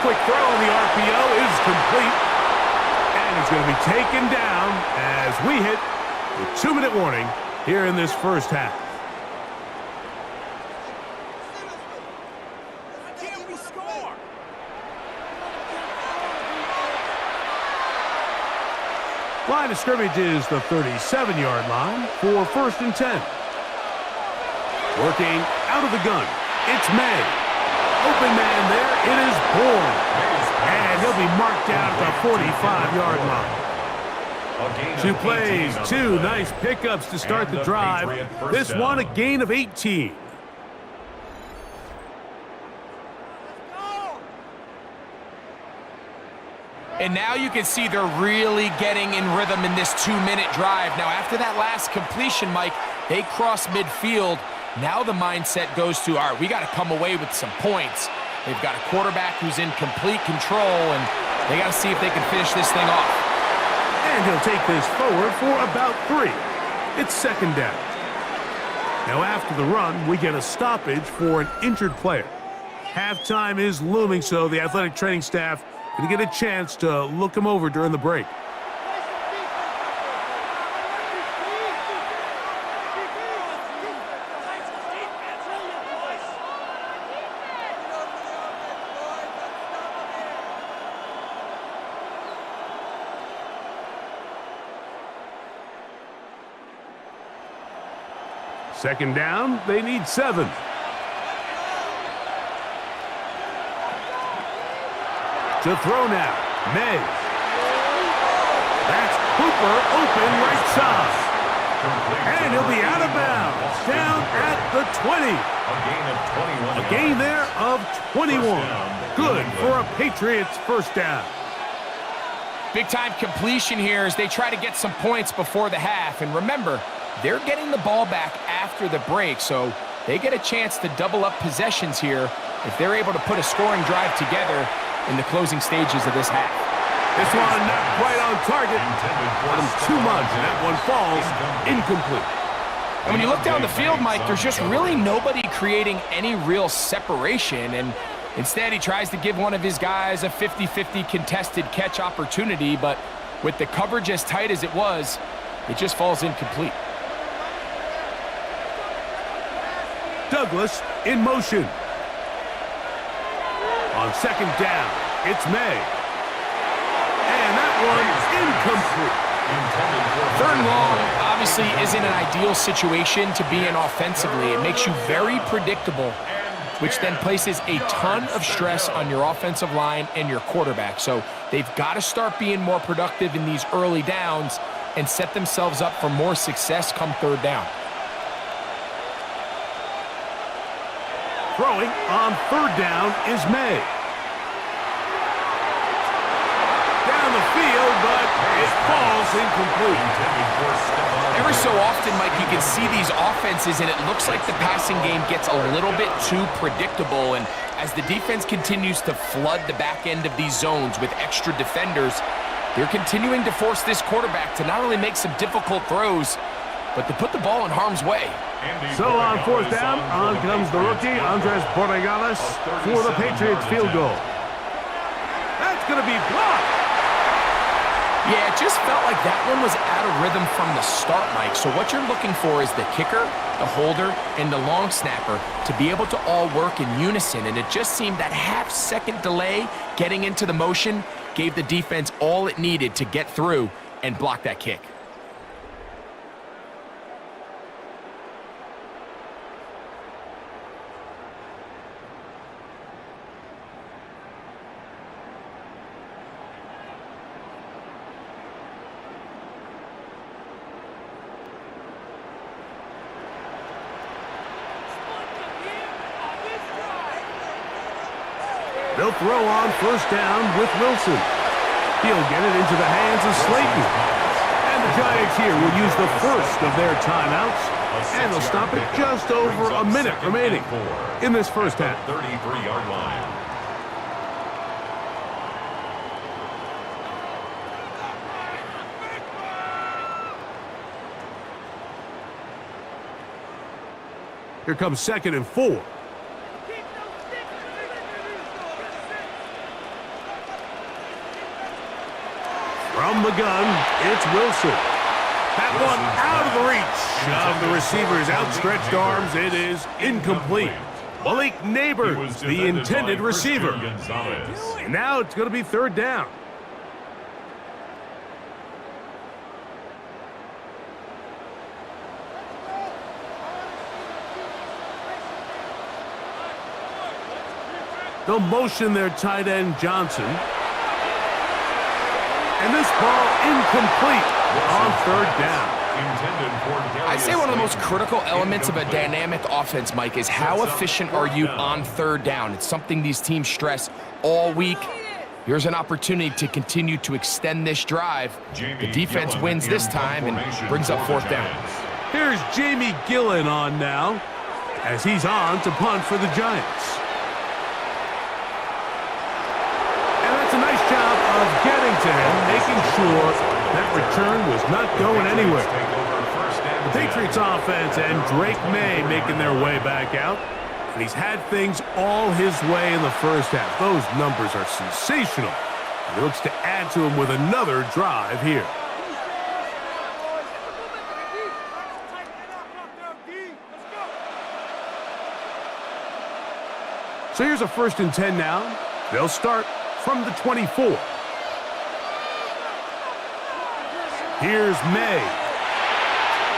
Speaker 1: Quick throw on the RPO is complete. And it's going to be taken down as we hit the 2-minute warning here in this 1st half. Line of scrimmage is the 37-yard line for 1st and 10. Working out of the gun, it's May. Open man there, it is Bourne. And he'll be marked down at the 45-yard line. 2 plays, 2 nice pickups to start the drive. This one a gain of 18.
Speaker 2: And now you can see they're really getting in rhythm in this 2-minute drive. Now, after that last completion, Mike, they cross midfield. Now the mindset goes to, all right, we got to come away with some points. They've got a quarterback who's in complete control, and they got to see if they can finish this thing off.
Speaker 1: And he'll take this forward for about 3. It's 2nd down. Now after the run, we get a stoppage for an injured player. Halftime is looming, so the athletic training staff going to get a chance to look him over during the break. Second down, they need 7. To throw now, May. That's Hooper open right side. And he'll be out of bounds, down at the 20. A gain there of 21. Good for a Patriots first down.
Speaker 2: Big-time completion here as they try to get some points before the half. And remember, they're getting the ball back after the break, so they get a chance to double up possessions here if they're able to put a scoring drive together in the closing stages of this half.
Speaker 1: This one not quite on target. Bottom too much, and that one falls incomplete.
Speaker 2: And when you look down the field, Mike, there's just really nobody creating any real separation, and instead he tries to give one of his guys a 50-50 contested catch opportunity, but with the coverage as tight as it was, it just falls incomplete.
Speaker 1: Douglas in motion. On second down, it's May. And that one's incomplete.
Speaker 2: Third and long obviously isn't an ideal situation to be in offensively. It makes you very predictable, which then places a ton of stress on your offensive line and your quarterback. So they've got to start being more productive in these early downs and set themselves up for more success come third down.
Speaker 1: Throwing on third down is May. Down the field, but it falls incomplete.
Speaker 2: Every so often, Mike, you can see these offenses, and it looks like the passing game gets a little bit too predictable. And as the defense continues to flood the back end of these zones with extra defenders, they're continuing to force this quarterback to not only make some difficult throws, but to put the ball in harm's way.
Speaker 1: So on fourth down, on comes the rookie, Andres Borregales, for the Patriots field goal. That's going to be blocked.
Speaker 2: Yeah, it just felt like that one was out of rhythm from the start, Mike. So what you're looking for is the kicker, the holder, and the long snapper to be able to all work in unison. And it just seemed that half-second delay getting into the motion gave the defense all it needed to get through and block that kick.
Speaker 1: They'll throw on first down with Wilson. He'll get it into the hands of Slayton. And the Giants here will use the first of their timeouts, and they'll stop it just over a minute remaining in this first half.
Speaker 4: 33-yard line.
Speaker 1: Here comes second and 4. From the gun, it's Wilson. That one out of the reach of the receiver's outstretched arms. It is incomplete. Malik Neighbors, the intended receiver. And now it's going to be third down. They'll motion their tight end, Johnson. And this ball incomplete on third down.
Speaker 2: I'd say one of the most critical elements of a dynamic offense, Mike, is how efficient are you on third down. It's something these teams stress all week. Here's an opportunity to continue to extend this drive. The defense wins this time and brings up fourth down.
Speaker 1: Here's Jamie Gillen on now as he's on to punt for the Giants. Of getting to him, making sure that return was not going anywhere. The Patriots offense and Drake May making their way back out. And he's had things all his way in the first half. Those numbers are sensational. And he looks to add to them with another drive here. So here's a 1st and 10 now. They'll start from the 24. Here's May.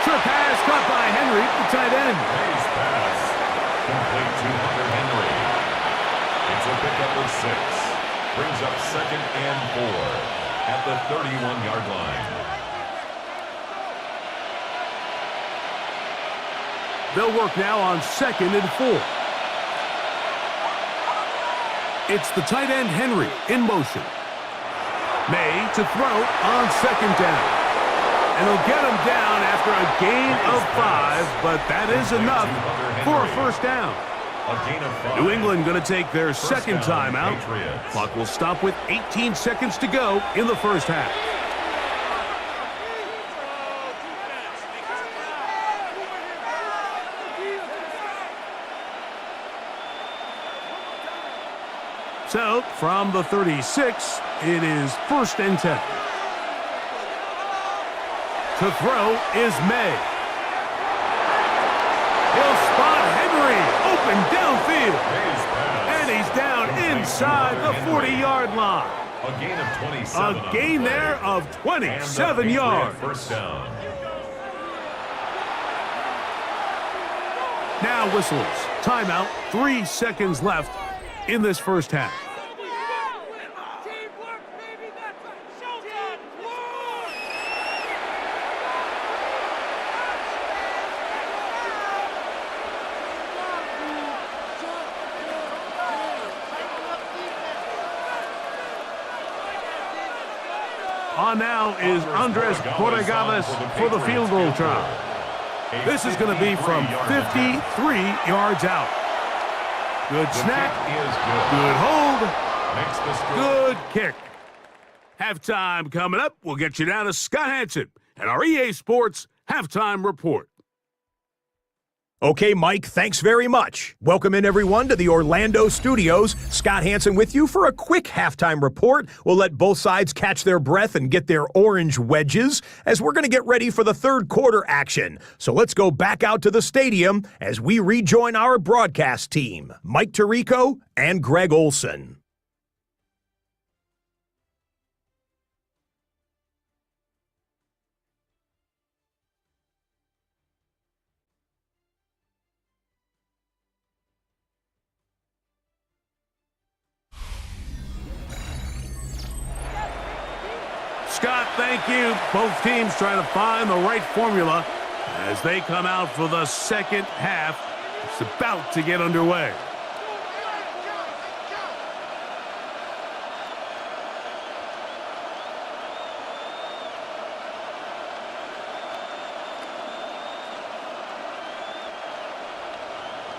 Speaker 1: Short pass caught by Henry, the tight end.
Speaker 4: Nice pass. Complete to Hunter Henry. It's a pickup of 6. Brings up 2nd and 4 at the 31-yard line.
Speaker 1: They'll work now on 2nd and 4. It's the tight end Henry in motion. May to throw on 2nd down. And he'll get him down after a gain of 5, but that is enough for a first down.
Speaker 4: A gain of 5.
Speaker 1: New England going to take their second
Speaker 4: down,
Speaker 1: timeout.
Speaker 4: Patriots.
Speaker 1: Clock will stop with 18 seconds to go in the first half. So, from the 36, it is 1st and 10. To throw is May. He'll spot Henry open downfield. And he's down inside the 40-yard line.
Speaker 4: A gain of 27.
Speaker 1: A gain there of 27 yards.
Speaker 4: First down.
Speaker 1: Now whistles. Timeout. 3 seconds left in this first half.
Speaker 5: Teamwork, baby, that's a showtime. Work!
Speaker 1: On now is Andres Borregales for the field goal try. This is going to be from 53 yards out. Good snap, good hold, good kick. Halftime coming up. We'll get you down to Scott Hansen and our EA Sports Halftime Report.
Speaker 6: Okay, Mike, thanks very much. Welcome in, everyone, to the Orlando studios. Scott Hansen with you for a quick halftime report. We'll let both sides catch their breath and get their orange wedges as we're going to get ready for the third quarter action. So let's go back out to the stadium as we rejoin our broadcast team, Mike Tirico and Greg Olson.
Speaker 1: Scott, thank you. Both teams trying to find the right formula as they come out for the second half. It's about to get underway.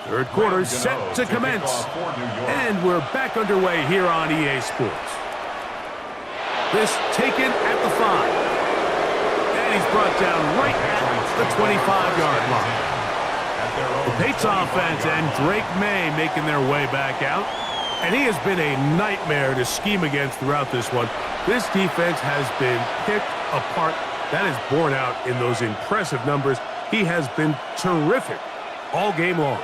Speaker 1: Third quarter set to commence. And we're back underway here on EA Sports. This taken at the 5. And he's brought down right at the 25-yard line. The Patriots offense and Drake May making their way back out. And he has been a nightmare to scheme against throughout this one. This defense has been picked apart. That is borne out in those impressive numbers. He has been terrific all game long.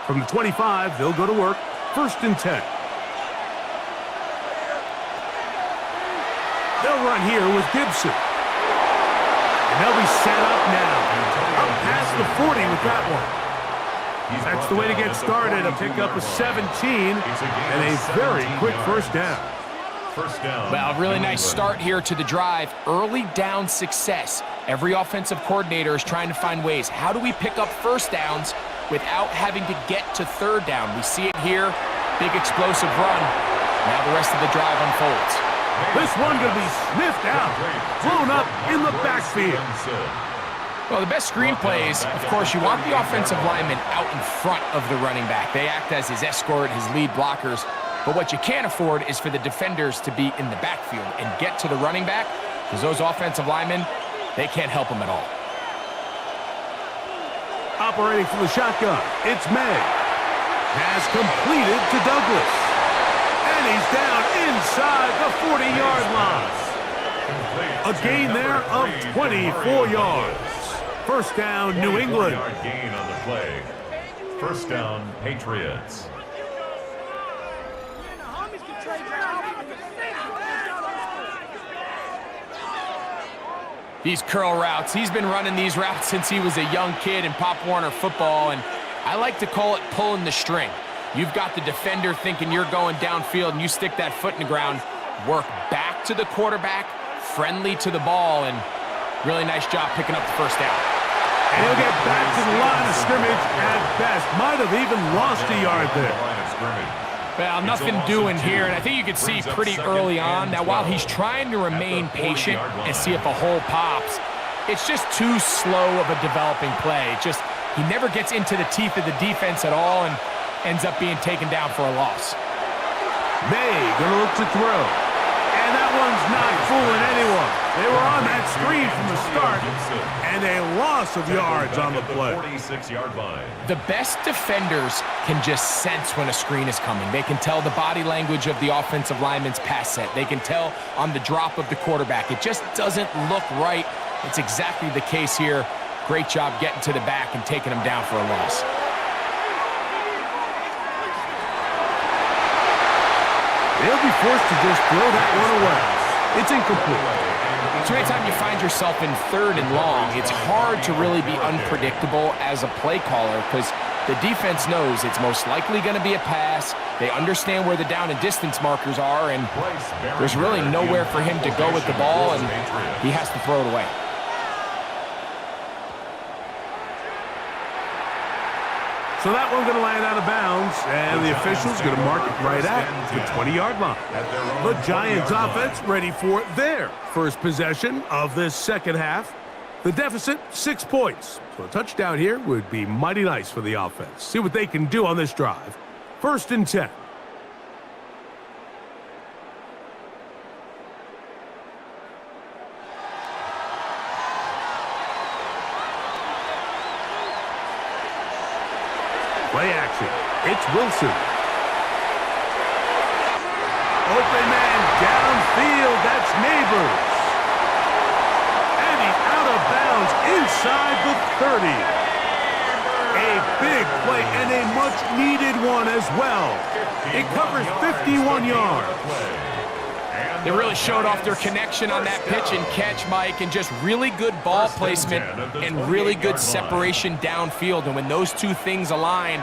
Speaker 1: From the 25, they'll go to work. 1st and 10. They'll run here with Gibson. And they'll be set up now. Up past the 40 with that one. That's the way to get started. A pickup of 17 and a very quick first down.
Speaker 2: Well, really nice start here to the drive. Early down success. Every offensive coordinator is trying to find ways. How do we pick up first downs without having to get to third down? We see it here. Big explosive run. Now the rest of the drive unfolds.
Speaker 1: This one going to be sniffed out. Thrown up in the backfield.
Speaker 2: Well, the best screenplays, of course, you want the offensive lineman out in front of the running back. They act as his escort, his lead blockers. But what you can't afford is for the defenders to be in the backfield and get to the running back, because those offensive linemen, they can't help him at all.
Speaker 1: Operating from the shotgun, it's May. Has completed to Douglas. And he's down inside the 40-yard line. A gain there of 24 yards. First down, New England.
Speaker 4: Gain on the play. First down, Patriots.
Speaker 2: These curl routes, he's been running these routes since he was a young kid in Pop Warner football, and I like to call it pulling the string. You've got the defender thinking you're going downfield, and you stick that foot in the ground, work back to the quarterback, friendly to the ball, and really nice job picking up the first down.
Speaker 1: And he'll get back to the line of scrimmage at best. Might have even lost a yard there.
Speaker 2: Well, nothing doing here, and I think you can see pretty early on. Now, while he's trying to remain patient and see if a hole pops, it's just too slow of a developing play. He never gets into the teeth of the defense at all and ends up being taken down for a loss.
Speaker 1: May gonna look to throw. And that one's not fooling anyone. They were on that screen from the start, and a loss of yards on the play.
Speaker 4: 46-yard line.
Speaker 2: The best defenders can just sense when a screen is coming. They can tell the body language of the offensive lineman's pass set. They can tell on the drop of the quarterback. It just doesn't look right. It's exactly the case here. Great job getting to the back and taking him down for a loss.
Speaker 1: They'll be forced to just throw that one away. It's incomplete.
Speaker 2: So anytime you find yourself in 3rd and long, it's hard to really be unpredictable as a play caller because the defense knows it's most likely going to be a pass. They understand where the down and distance markers are, and there's really nowhere for him to go with the ball, and he has to throw it away.
Speaker 1: So that one's going to land out of bounds, and the official's going to mark it right at the 20-yard line. The Giants offense ready for their first possession of this second half. The deficit, 6 points. So a touchdown here would be mighty nice for the offense. See what they can do on this drive. 1st and 10. Play action. It's Wilson. Open man downfield. That's Neighbors. And he's out of bounds inside the 30. A big play and a much-needed one as well. It covers 51 yards.
Speaker 2: They really showed off their connection on that pitch and catch, Mike, and just really good ball placement and really good separation downfield. And when those two things align,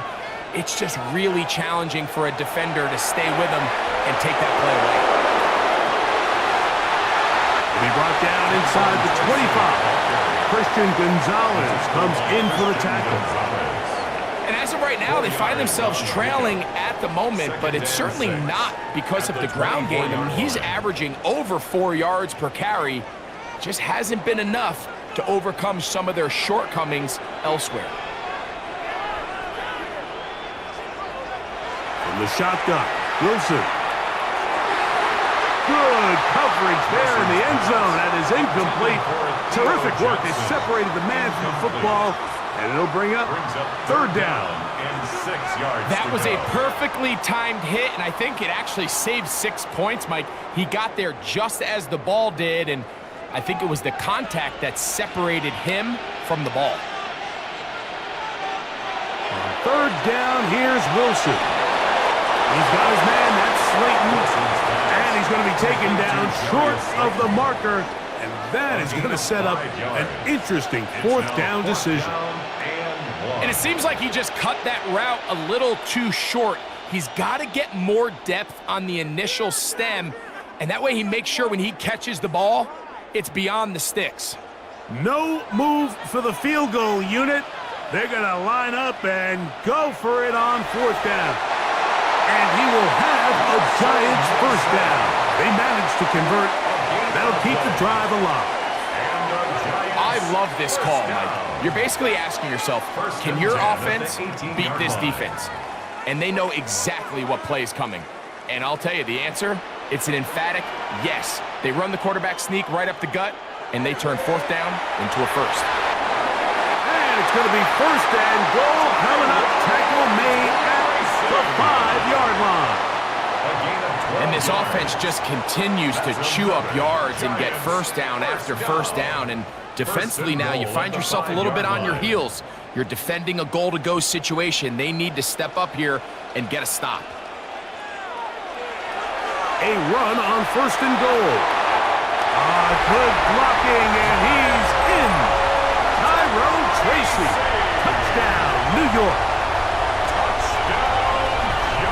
Speaker 2: it's just really challenging for a defender to stay with them and take that play away.
Speaker 1: He brought down inside the 25. Christian Gonzalez comes in for the tackle.
Speaker 2: And as of right now, they find themselves trailing at the moment, but it's certainly not because of the ground game. I mean, he's averaging over 4 yards per carry. Just hasn't been enough to overcome some of their shortcomings elsewhere.
Speaker 1: From the shotgun, Wilson. Good coverage there in the end zone. That is incomplete. Terrific work. They separated the man from the football. And it'll bring up 3rd down.
Speaker 4: And 6 yards.
Speaker 2: That was a perfectly timed hit, and I think it actually saved 6 points, Mike. He got there just as the ball did, and I think it was the contact that separated him from the ball.
Speaker 1: On 3rd down, here's Wilson. He's got his man, that's Slayton. And he's going to be taken down short of the marker. And that is going to set up an interesting 4th down decision.
Speaker 2: And it seems like he just cut that route a little too short. He's got to get more depth on the initial stem, and that way he makes sure when he catches the ball, it's beyond the sticks.
Speaker 1: No move for the field goal unit. They're going to line up and go for it on 4th down. And he will have a Giants first down. They managed to convert. That'll keep the drive alive.
Speaker 2: I love this call, Mike. You're basically asking yourself, can your offense beat this defense? And they know exactly what play is coming. And I'll tell you the answer, it's an emphatic yes. They run the quarterback sneak right up the gut, and they turn 4th down into a 1st.
Speaker 1: And it's going to be 1st and goal coming up. Tackle made at the 5-yard line.
Speaker 2: And this offense just continues to chew up yards and get 1st down after 1st down. And defensively now, you find yourself a little bit on your heels. You're defending a goal-to-go situation. They need to step up here and get a stop.
Speaker 1: A run on 1st and goal. Good blocking, and he's in. Tyrone Tracy. Touchdown, New York.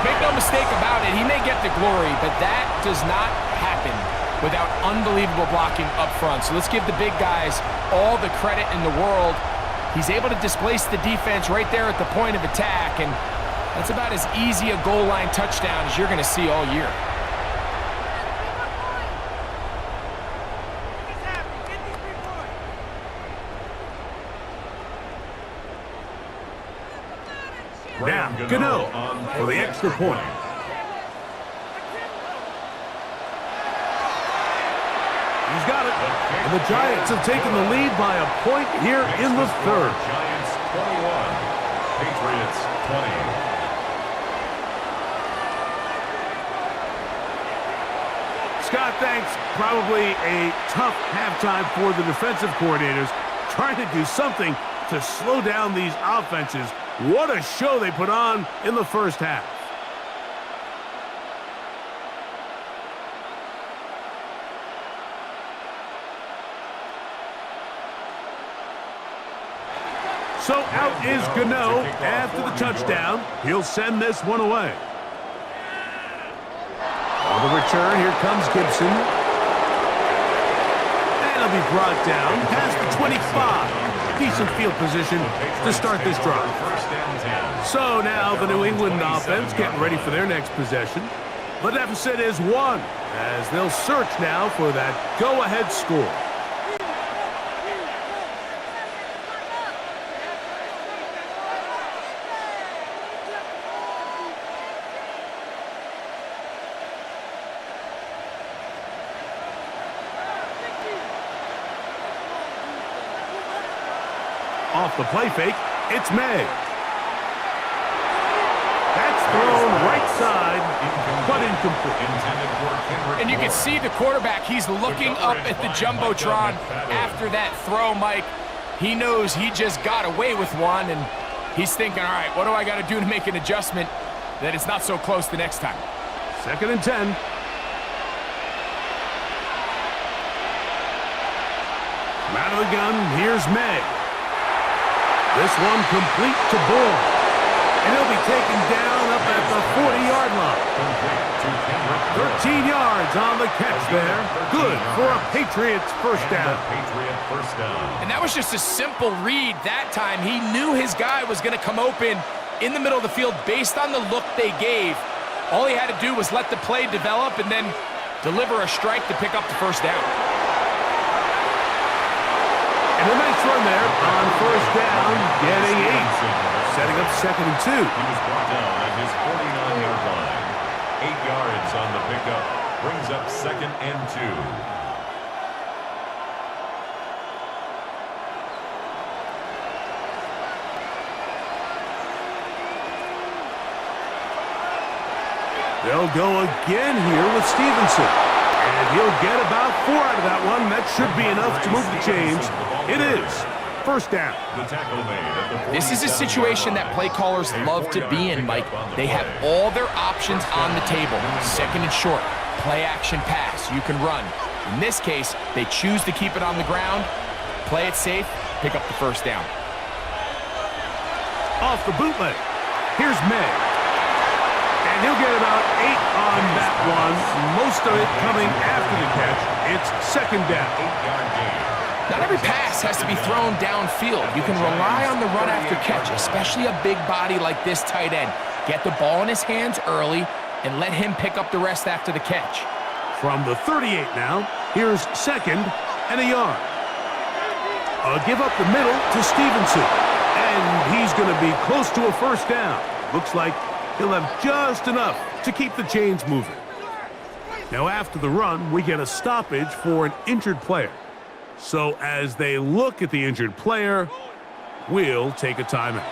Speaker 2: Make no mistake about it, he may get the glory, but that does not happen without unbelievable blocking up front. So let's give the big guys all the credit in the world. He's able to displace the defense right there at the point of attack, and that's about as easy a goal line touchdown as you're going to see all year.
Speaker 1: Now, Gano for the extra point. He's got it. And the Giants have taken the lead by a point here in the third.
Speaker 4: Giants 21, Patriots 20.
Speaker 1: Scott, thanks. Probably a tough halftime for the defensive coordinators, trying to do something to slow down these offenses. What a show they put on in the first half. So out is Gano after the touchdown. He'll send this one away. On the return, here comes Gibson. And he'll be brought down past the 25. Decent field position to start this drive. So now the New England offense getting ready for their next possession. The deficit is 1 as they'll search now for that go-ahead score. Off the play fake, it's May. That's thrown right side, but incomplete.
Speaker 2: And you can see the quarterback, he's looking up at the Jumbotron after that throw, Mike. He knows he just got away with one, and he's thinking, all right, what do I got to do to make an adjustment that it's not so close the next time?
Speaker 1: 2nd and 10. Out of the gun, here's May. This one complete to Bull. And he'll be taken down up at the 40-yard line. 13 yards on the catch there. Good for a Patriots first down.
Speaker 2: And that was just a simple read that time. He knew his guy was going to come open in the middle of the field based on the look they gave. All he had to do was let the play develop and then deliver a strike to pick up the first down.
Speaker 1: And a nice run there on first down, getting 8. Setting up 2nd and 2.
Speaker 4: He was brought down at his 49-yard line. 8 yards on the pickup. Brings up 2nd and
Speaker 1: 2. They'll go again here with Stevenson. And he'll get about 4 out of that one. That should be enough to move the chains. It is. First down.
Speaker 2: This is a situation that play callers love to be in, Mike. They have all their options on the table. 2nd and short, play action pass, you can run. In this case, they choose to keep it on the ground, play it safe, pick up the first down.
Speaker 1: Off the bootleg. Here's May. And he'll get about 8 on that one. Most of it coming after the catch. It's 2nd down.
Speaker 4: 8-yard gain.
Speaker 2: Not every pass has to be thrown downfield. You can rely on the run after catch, especially a big body like this tight end. Get the ball in his hands early and let him pick up the rest after the catch.
Speaker 1: From the 38 now, here's 2nd and a yard. A give up the middle to Stevenson. And he's going to be close to a first down. Looks like he'll have just enough to keep the chains moving. Now after the run, we get a stoppage for an injured player. So as they look at the injured player, we'll take a timeout.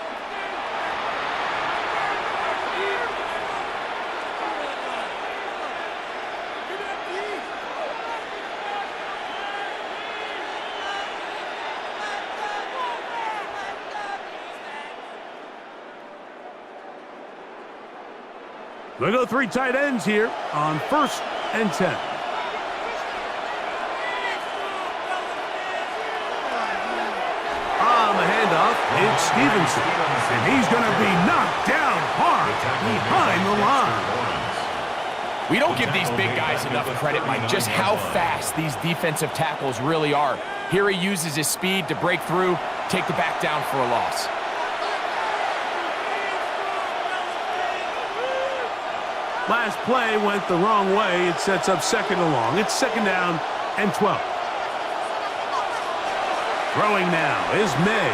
Speaker 1: They go 3 tight ends here on 1st and 10. it's Stevenson. And he's going to be knocked down hard behind the line.
Speaker 2: We don't give these big guys enough credit, Mike, just how fast these defensive tackles really are. Here he uses his speed to break through, take the back down for a loss.
Speaker 1: Last play went the wrong way. It sets up second and long. It's second down and 12. Throwing now is May.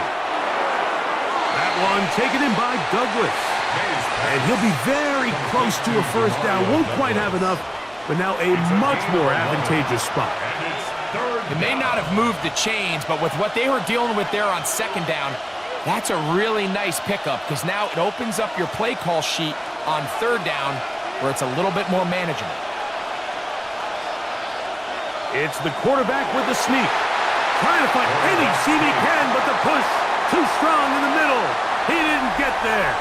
Speaker 1: That one taken in by Douglas. And he'll be very close to a first down. Won't quite have enough, but now a much more advantageous spot.
Speaker 2: It may not have moved the chains, but with what they were dealing with there on second down, that's a really nice pickup because now it opens up your play call sheet on third down where it's a little bit more manageable.
Speaker 1: It's the quarterback with the sneak. Trying to find any seam he can, but the push too strong in the middle. He didn't get there.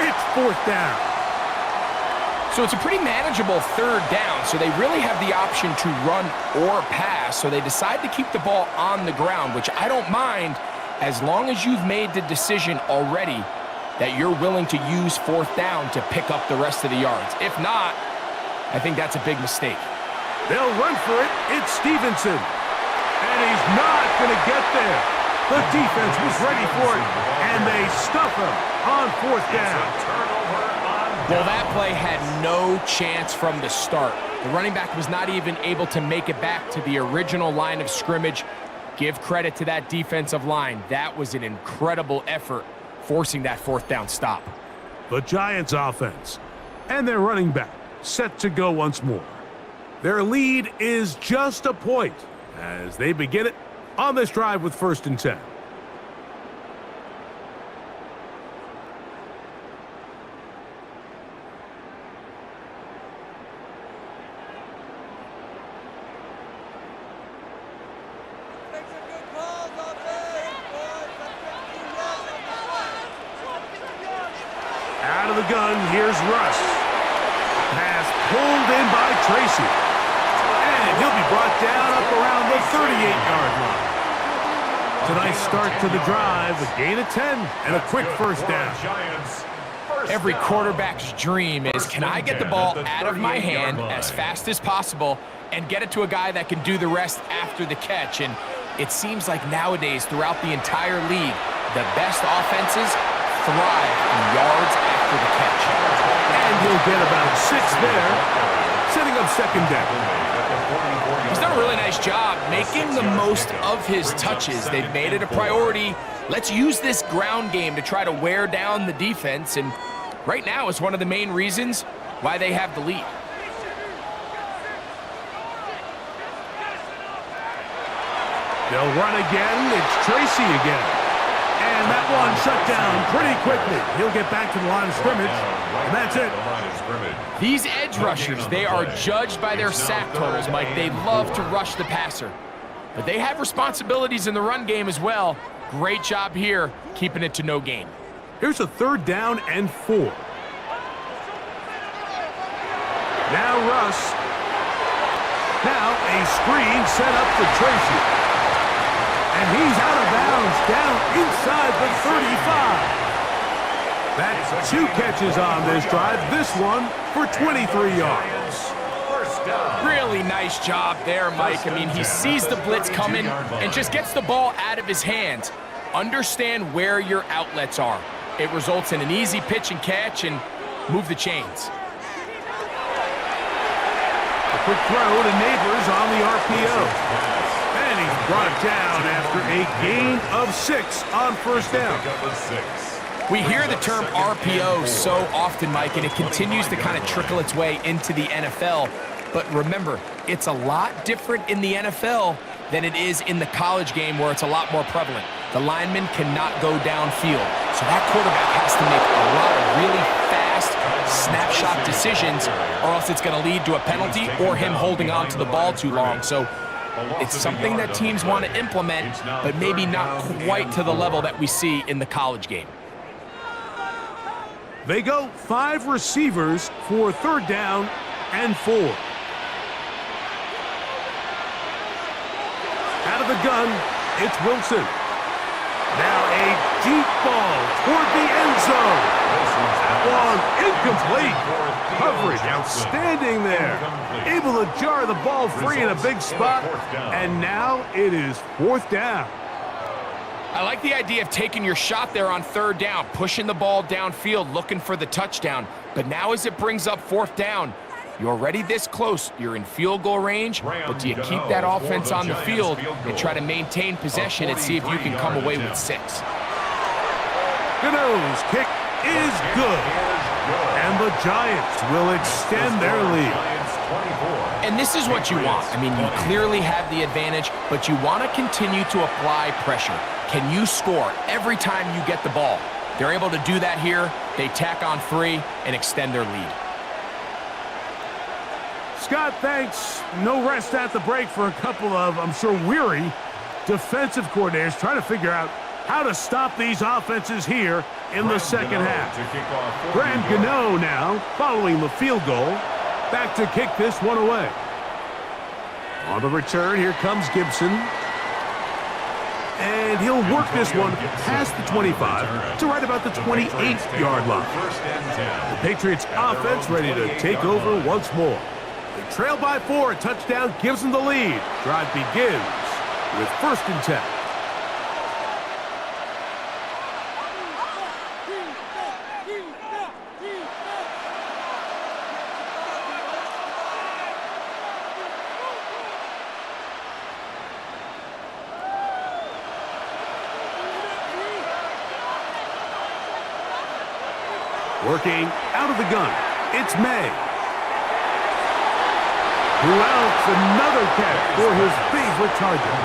Speaker 1: It's fourth down.
Speaker 2: So it's a pretty manageable third down, so they really have the option to run or pass, so they decide to keep the ball on the ground, which I don't mind as long as you've made the decision already that you're willing to use fourth down to pick up the rest of the yards. If not, I think that's a big mistake.
Speaker 1: They'll run for it. It's Stevenson. And he's not going to get there. The defense was ready for it, and they stuff him on fourth down.
Speaker 2: Well, that play had no chance from the start. The running back was not even able to make it back to the original line of scrimmage. Give credit to that defensive line. That was an incredible effort, forcing that fourth down stop.
Speaker 1: The Giants offense and their running back set to go once more. Their lead is just a point as they begin it on this drive with 1st and 10. Out of the gun, here's Russ. Pass pulled in by Tracy. And he'll be brought down up around the 38-yard line. It's a nice start to the drive, a gain of 10, and a quick first down.
Speaker 2: Every quarterback's dream is, can I get the ball out of my hand as fast as possible and get it to a guy that can do the rest after the catch? And it seems like nowadays, throughout the entire league, the best offenses thrive in yards after the catch.
Speaker 1: And he'll get about 6 there, setting up second down.
Speaker 2: He's done a really nice job making the most of his touches. They've made it a priority. Let's use this ground game to try to wear down the defense, and right now it's one of the main reasons why they have the lead.
Speaker 1: They'll run again. It's Tracy again. And that one shut down pretty quickly. He'll get back to the line of scrimmage, and that's it.
Speaker 2: These edge rushers, they are judged by their sack totals, Mike. They love to rush the passer. But they have responsibilities in the run game as well. Great job here, keeping it to no gain.
Speaker 1: Here's a 3rd down and 4. Now Russ. Now a screen set up for Tracy. And he's out of bounds, down inside the 35. That's 2 catches on this drive. This one for 23 yards.
Speaker 2: Really nice job there, Mike. I mean, he sees the blitz coming and just gets the ball out of his hands. Understand where your outlets are. It results in an easy pitch and catch and move the chains.
Speaker 1: A quick throw to Neighbors on the RPO. And he's brought down after a gain of 6 on first down.
Speaker 2: We hear the term RPO so often, Mike, and it continues to kind of trickle its way into the NFL. But remember, it's a lot different in the NFL than it is in the college game where it's a lot more prevalent. The lineman cannot go downfield. So that quarterback has to make a lot of really fast snapshot decisions or else it's going to lead to a penalty or him holding on to the ball too long. So it's something that teams want to implement, but maybe not quite to the level that we see in the college game.
Speaker 1: They go 5 receivers for 3rd down and 4. Out of the gun, it's Wilson. Now A deep ball toward the end zone. Long, incomplete. Coverage outstanding there. Able to jar the ball free in a big spot. And now it is 4th down.
Speaker 2: I like the idea of taking your shot there on 3rd down, pushing the ball downfield, looking for the touchdown. But now as it brings up 4th down, you're already this close. You're in field goal range, but do you keep that offense on the field and try to maintain possession and see if you can come away with 6?
Speaker 1: Gano's kick is good. And the Giants will extend their lead.
Speaker 2: And this is what you want. I mean, you clearly have the advantage, but you want to continue to apply pressure. Can you score every time you get the ball? They're able to do that here. They tack on 3 and extend their lead.
Speaker 1: Scott, thanks. No rest at the break for a couple of, I'm sure, weary defensive coordinators trying to figure out how to stop these offenses here in the second half. Grant Gano now following the field goal. Back to kick this one away. On the return, here comes Gibson. And he'll work this one past the 25 to right about the 28-yard line. The Patriots offense ready to take over once more. They trail by 4. A touchdown gives them the lead. Drive begins with 1st and 10. Working out of the gun, it's May. Who else? Another catch for his favorite target.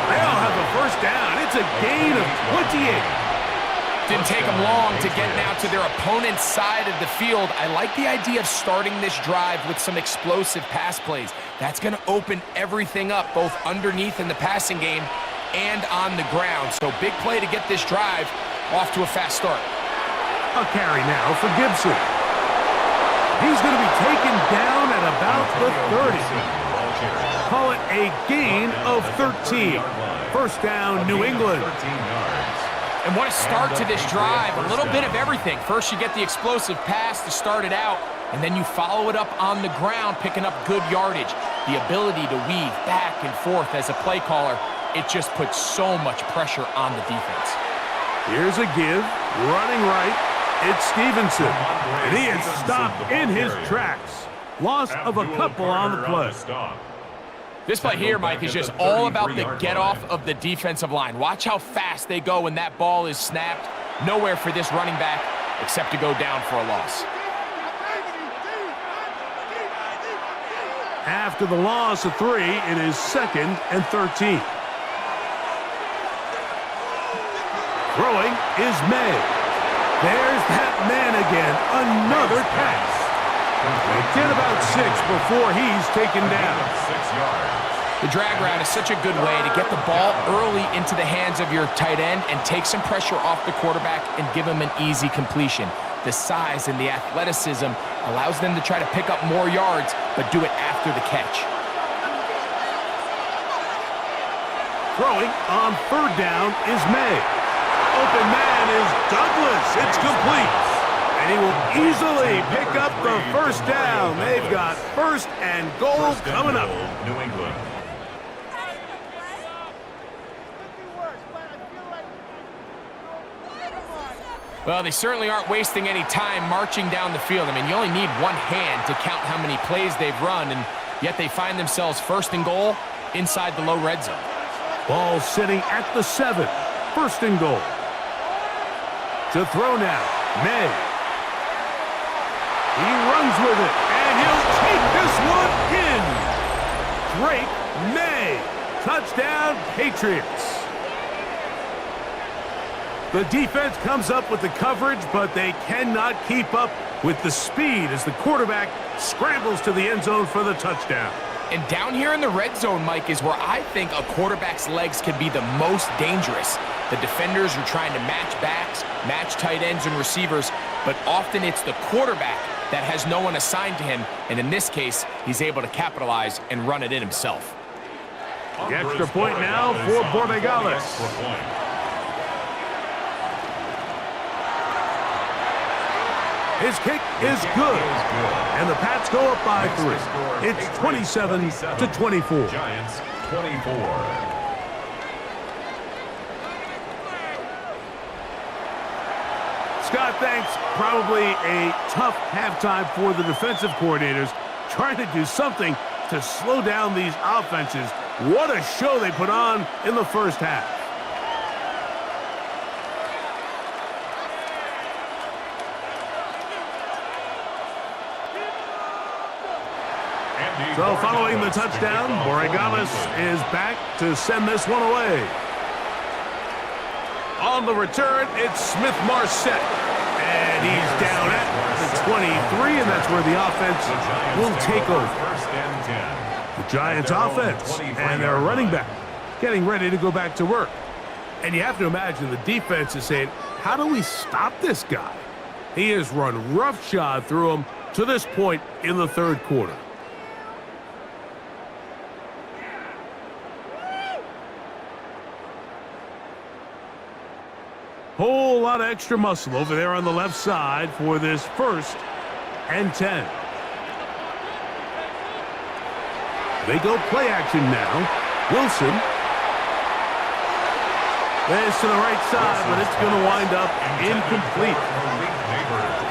Speaker 1: They'll have a 1st down. It's a gain of 28.
Speaker 2: Didn't take them long to get now to their opponent's side of the field. I like the idea of starting this drive with some explosive pass plays. That's going to open everything up, both underneath in the passing game and on the ground. So big play to get this drive off to a fast start.
Speaker 1: A carry now for Gibson. He's going to be taken down at about the 30. Call it a gain of 13. 1st down, New England.
Speaker 2: And what a start to this drive. A little bit of everything. First, you get the explosive pass to start it out, and then you follow it up on the ground, picking up good yardage. The ability to weave back and forth as a play caller, it just puts so much pressure on the defense.
Speaker 1: Here's a give, running right. It's Stevenson, and he is stopped in his tracks. Loss of a couple on the play.
Speaker 2: This play here, Mike, is just all about the get-off of the defensive line. Watch how fast they go when that ball is snapped. Nowhere for this running back except to go down for a loss.
Speaker 1: After the loss of 3, it is 2nd and 13. Throwing is May. There's that man again. Another pass. They get about 6 before he's taken down.
Speaker 4: 6 yards.
Speaker 2: The drag route is such a good way to get the ball early into the hands of your tight end and take some pressure off the quarterback and give him an easy completion. The size and the athleticism allows them to try to pick up more yards, but do it after the catch.
Speaker 1: Throwing on 3rd down is May. Open man is Douglas. It's complete. And he will easily pick up the 1st down. They've got 1st and goal coming up.
Speaker 4: New England.
Speaker 2: Well, they certainly aren't wasting any time marching down the field. I mean, you only need one hand to count how many plays they've run, and yet they find themselves 1st and goal inside the low red zone.
Speaker 1: Ball sitting at the 7. 1st and goal. To throw now, May. He runs with it, and he'll take this one in. Drake May. Touchdown, Patriots. The defense comes up with the coverage, but they cannot keep up with the speed as the quarterback scrambles to the end zone for the touchdown.
Speaker 2: And down here in the red zone, Mike, is where I think a quarterback's legs can be the most dangerous. The defenders are trying to match backs, match tight ends and receivers, but often it's the quarterback that has no one assigned to him, and in this case, he's able to capitalize and run it in himself.
Speaker 1: The extra point now for Borregales. His kick is good. And the Pats go up by 3. It's 27-24.
Speaker 4: Giants 24.
Speaker 1: Scott, thanks. Probably a tough halftime for the defensive coordinators, trying to do something to slow down these offenses. What a show they put on in the first half. So following the touchdown, Borregales is back to send this one away. On the return, it's Smith-Marset. And he's down at the 23, and that's where the offense will take over. The Giants offense and their running back getting ready to go back to work. And you have to imagine the defense is saying, how do we stop this guy? He has run roughshod through him to this point in the third quarter. Whole lot of extra muscle over there on the left side for this 1st and 10. They go play action now. Wilson. There's to the right side, but it's going to wind up incomplete.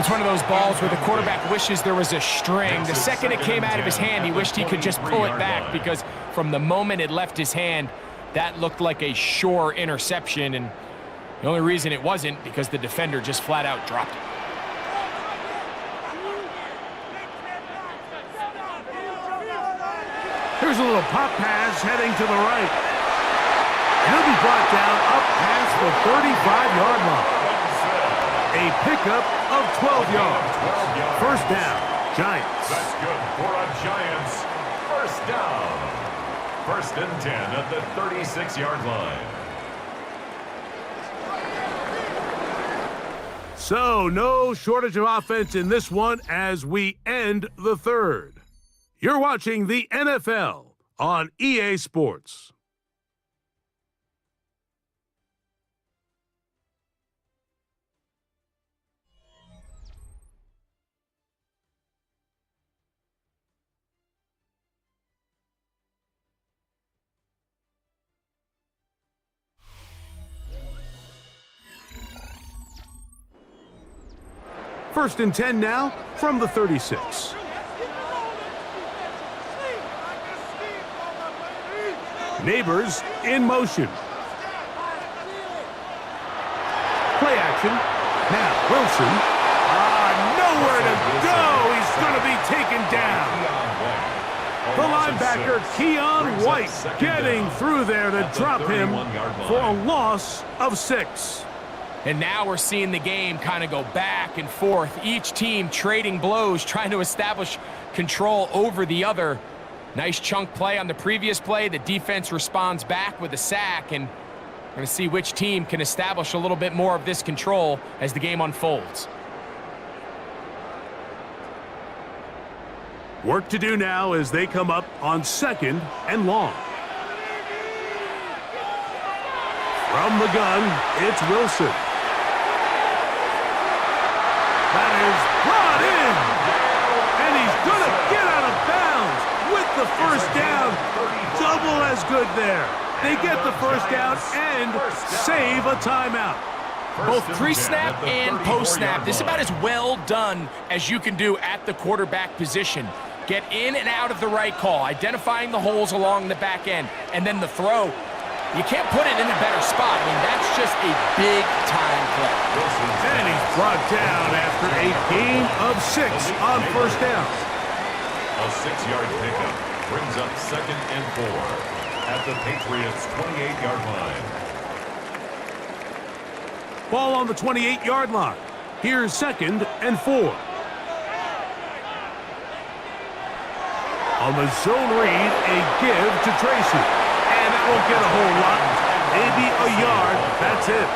Speaker 2: It's one of those balls where the quarterback wishes there was a string. The second it came out of his hand, he wished he could just pull it back, because from the moment it left his hand, that looked like a sure interception. And the only reason it wasn't because the defender just flat out dropped it.
Speaker 1: Here's a little pop pass heading to the right. He'll be brought down up past the 35-yard line. A pickup of 12 yards. First down, Giants.
Speaker 4: That's good for a Giants. First down. 1st and 10 at the 36-yard line.
Speaker 1: So, no shortage of offense in this one as we end the third. You're watching the NFL on EA Sports. First and 10 now from the 36. Neighbors in motion. Play action. Now Wilson. Nowhere to go. He's going to be taken down. The linebacker, Keon White, getting through there to drop him for a loss of 6.
Speaker 2: And now we're seeing the game kind of go back and forth. Each team trading blows, trying to establish control over the other. Nice chunk play on the previous play. The defense responds back with a sack, and we're going to see which team can establish a little bit more of this control as the game unfolds.
Speaker 1: Work to do now as they come up on 2nd and long. From the gun, it's Wilson. That is brought in. And he's going to get out of bounds with the first down. Double as good there. They get the first down and save a timeout.
Speaker 2: Both pre-snap and post-snap. This is about as well done as you can do at the quarterback position. Get in and out of the right call, identifying the holes along the back end, and then the throw. You can't put it in a better spot. I mean, that's just a big-time play.
Speaker 1: And he's brought down after a gain of 6 on first down.
Speaker 4: A 6-yard pickup brings up 2nd and 4 at the Patriots' 28-yard line.
Speaker 1: Ball on the 28-yard line. Here's 2nd and 4. On the zone read, a give to Tracy. And that won't get a whole lot. Maybe a yard. That's it.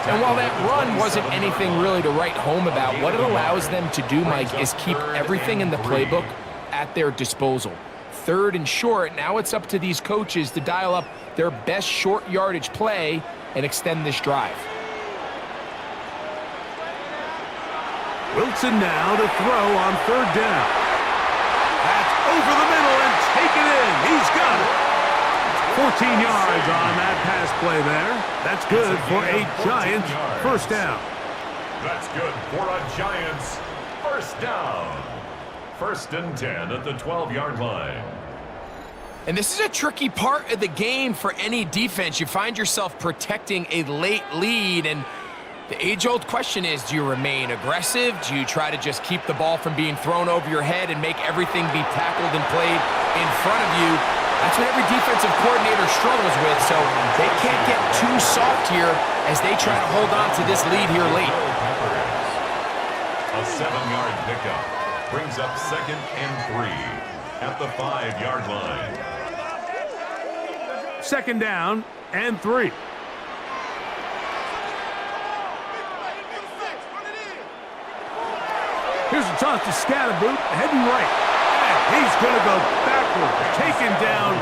Speaker 2: And while that run wasn't anything really to write home about, what it allows them to do, Mike, is keep everything in the playbook at their disposal. 3rd and short, now it's up to these coaches to dial up their best short yardage play and extend this drive.
Speaker 1: Wilson now to throw on third down. That's over the middle and taken in. He's got it. 14 yards on that pass play there. That's good for a Giants first down.
Speaker 4: That's good for a Giants first down. 1st and 10 at the 12-yard line.
Speaker 2: And this is a tricky part of the game for any defense. You find yourself protecting a late lead, and the age-old question is, do you remain aggressive? Do you try to just keep the ball from being thrown over your head and make everything be tackled and played in front of you? That's what every defensive coordinator struggles with, so they can't get too soft here as they try to hold on to this lead here late.
Speaker 4: A 7-yard pickup brings up 2nd and 3 at the 5-yard line.
Speaker 1: 2nd down and 3. Here's a toss to Scatterboot, heading right. And he's going to go backward, taken down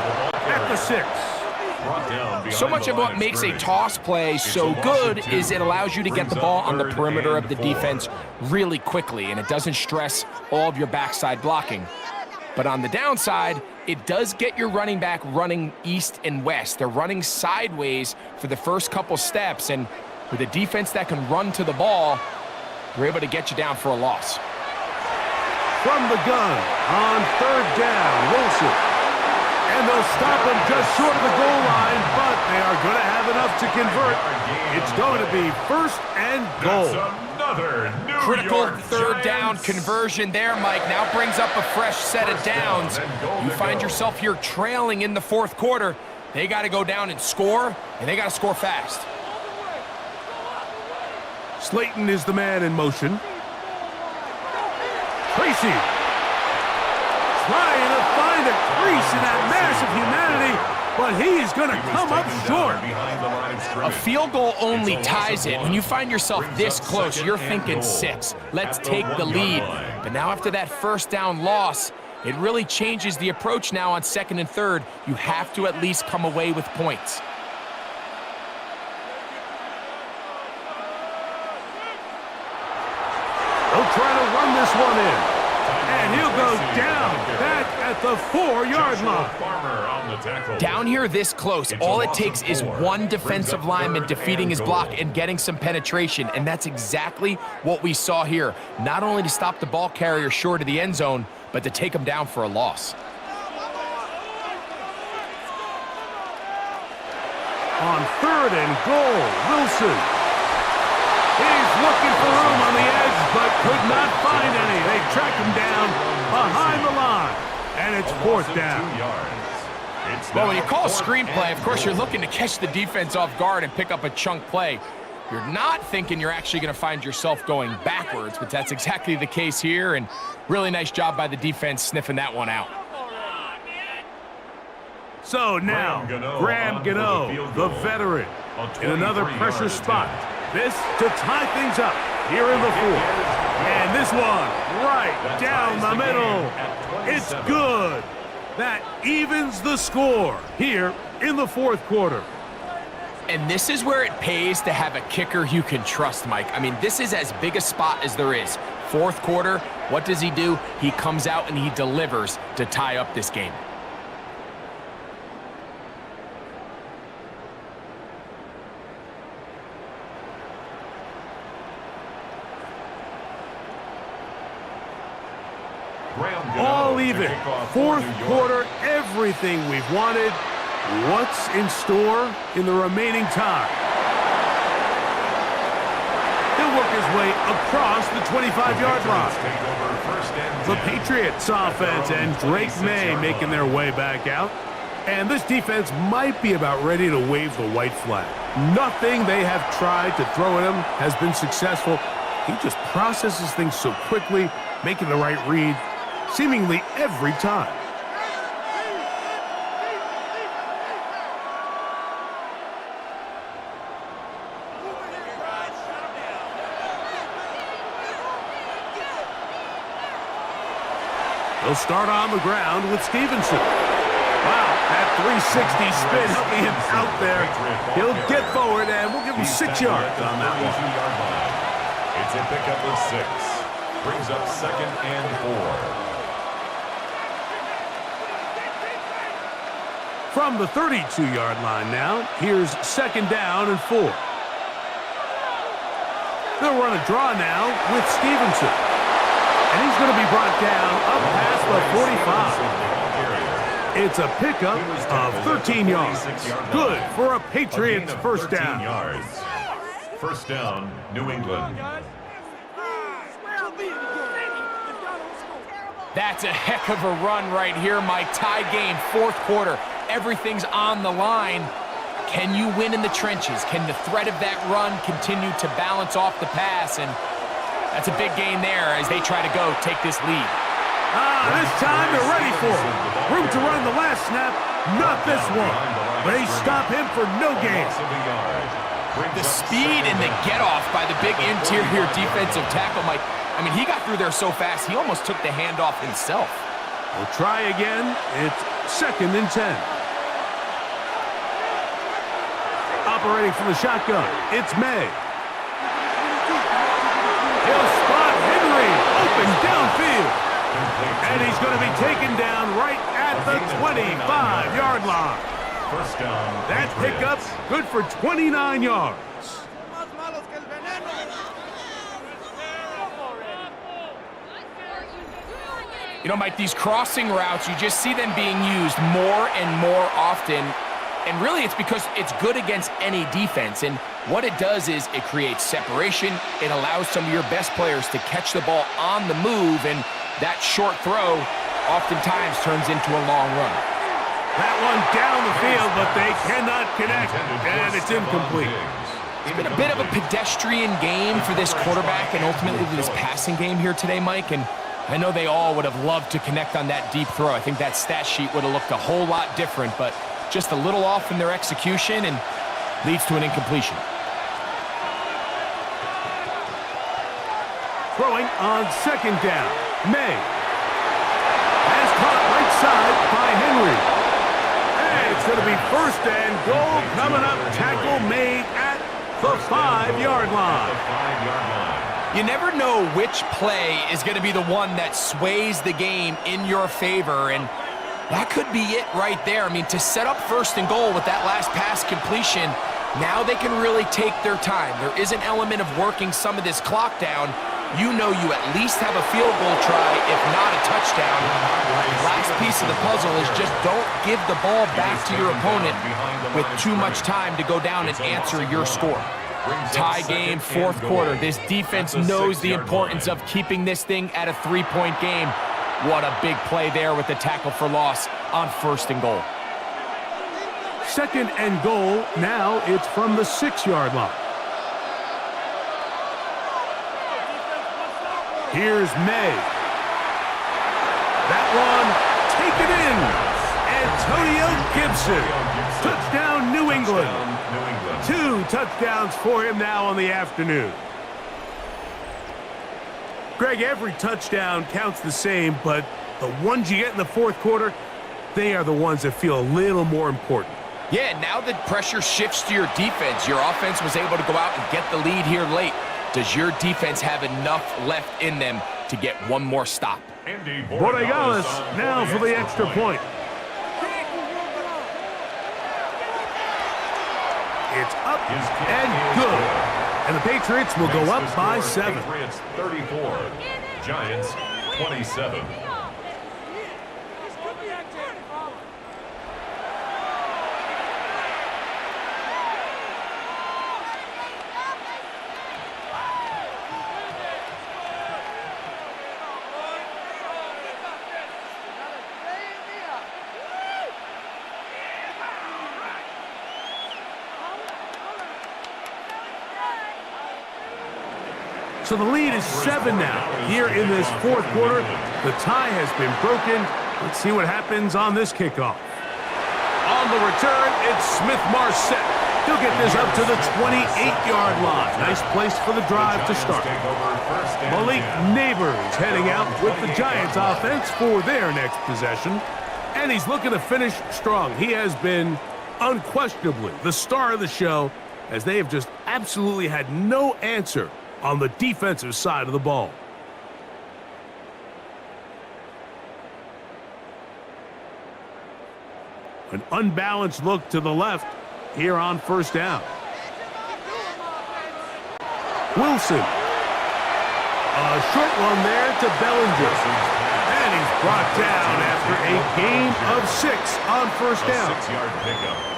Speaker 1: at the 6.
Speaker 2: So much of what makes a toss play so good is it allows you to get the ball on the perimeter of the defense really quickly, and it doesn't stress all of your backside blocking. But on the downside, it does get your running back running east and west. They're running sideways for the first couple steps, and with a defense that can run to the ball, they're able to get you down for a loss.
Speaker 1: From the gun on 3rd down, Wilson. And they'll stop him just short of the goal line, but they are going to have enough to convert. It's going to be 1st and goal.
Speaker 4: Another New
Speaker 2: Critical
Speaker 4: York
Speaker 2: 3rd down
Speaker 4: Giants
Speaker 2: conversion there, Mike. Now brings up a fresh set of downs. You find yourself here trailing in the 4th quarter. They got to go down and score, and they got to score fast.
Speaker 1: Slayton is the man in motion. Tracy trying to find a crease in that massive humanity, but he is going to come up short.
Speaker 2: A field goal only ties it. When you find yourself this close, you're thinking 6. Let's take the lead. But now after that 1st down loss, it really changes the approach now on 2nd and 3rd. You have to at least come away with points.
Speaker 1: They'll try to run this one in. And he'll go down back at the 4-yard line.
Speaker 2: Down here this close, all it takes is one defensive lineman defeating his block and getting some penetration, and that's exactly what we saw here. Not only to stop the ball carrier short of the end zone, but to take him down for a loss.
Speaker 1: On 3rd and goal, Wilson. He's looking for room on the edge, but could not find any. They track him down behind the line, and it's 4th down.
Speaker 2: Well, when you call a screen play, of course, you're looking to catch the defense off guard and pick up a chunk play. You're not thinking you're actually going to find yourself going backwards, but that's exactly the case here, and really nice job by the defense sniffing that one out.
Speaker 1: So now, Graham Gano, the veteran, in another pressure spot. This to tie things up here in the 4th. And this one right down the middle. It's good. That evens the score here in the 4th quarter.
Speaker 2: And this is where it pays to have a kicker you can trust, Mike. I mean, this is as big a spot as there is. 4th quarter, what does he do? He comes out and he delivers to tie up this game.
Speaker 1: All even. 4th quarter, everything we've wanted. What's in store in the remaining time? He'll work his way across the 25-yard line. The Patriots offense and Drake May making their way back out. And this defense might be about ready to wave the white flag. Nothing they have tried to throw at him has been successful. He just processes things so quickly, making the right read seemingly every time. They'll start on the ground with Stevenson. Wow, that 360 spin helping him out there. He'll get forward, and we'll give him 6 yards on that one.
Speaker 4: It's a pickup of 6. Brings up 2nd and 4.
Speaker 1: From the 32-yard line now, here's 2nd down and 4. They'll run a draw now with Stevenson. And he's going to be brought down up past the 45. It's a pickup of 13 yards. Good for a Patriots first down.
Speaker 4: Yards. First down, New England.
Speaker 2: That's a heck of a run right here, Mike. Tie game, 4th quarter. Everything's on the line. Can you win in the trenches? Can the threat of that run continue to balance off the pass? And that's a big gain there as they try to go take this lead.
Speaker 1: This time they're ready for it. Room to run the last snap, not this one. They stop him for no gain.
Speaker 2: The speed and the get-off by the big interior defensive tackle, Mike. I mean, he got through there so fast, he almost took the handoff himself.
Speaker 1: We'll try again. It's 2nd and 10. Operating from the shotgun, it's May. He'll spot Henry open downfield. And he's going to be taken down right at the 25-yard line.
Speaker 4: First down.
Speaker 1: That pickup good for 29 yards.
Speaker 2: You know, Mike, these crossing routes, you just see them being used more and more often. And really, it's because it's good against any defense. And what it does is it creates separation. It allows some of your best players to catch the ball on the move. And that short throw oftentimes turns into a long run.
Speaker 1: That one down the field, but they cannot connect. And it's incomplete.
Speaker 2: It's been a bit of a pedestrian game for this quarterback and ultimately this passing game here today, Mike. And I know they all would have loved to connect on that deep throw. I think that stat sheet would have looked a whole lot different, but just a little off in their execution and leads to an incompletion.
Speaker 1: Throwing on 2nd down, May. Pass caught right side by Henry. And it's going to be 1st and goal coming up. Tackle made at the 5-yard line.
Speaker 2: You never know which play is going to be the one that sways the game in your favor, and that could be it right there. I mean, to set up 1st and goal with that last pass completion, now they can really take their time. There is an element of working some of this clock down. You know you at least have a field goal try, if not a touchdown. Last piece of the puzzle is just don't give the ball back to your opponent with too much time to go down and answer your score. Tie game, 4th quarter. This defense knows the importance of keeping this thing at a 3-point game. What a big play there with the tackle for loss on 1st and goal.
Speaker 1: 2nd and goal. Now it's from the 6-yard line. Here's May. That one, take it in. Antonio Gibson. Touchdown, New England. 2 touchdowns for him now on the afternoon. Greg, every touchdown counts the same, but the ones you get in the 4th quarter, they are the ones that feel a little more important.
Speaker 2: Yeah, now the pressure shifts to your defense. Your offense was able to go out and get the lead here late. Does your defense have enough left in them to get one more stop?
Speaker 1: Borregales now for the extra point. It's up and good. And the Patriots will go up by 7.
Speaker 4: Patriots 34, Giants 27.
Speaker 1: So the lead is 7 now. Here in this 4th quarter, the tie has been broken. Let's see what happens on this kickoff. On the return, it's Smith-Marset. He'll get this up to the 28-yard line. Nice place for the drive to start. Malik Neighbors heading out with the Giants offense for their next possession. And he's looking to finish strong. He has been unquestionably the star of the show, as they have just absolutely had no answer on the defensive side of the ball. An unbalanced look to the left here on first down. Wilson. A short one there to Bellinger. And he's brought down after a gain of 6 on first down.
Speaker 4: 6-yard pickup.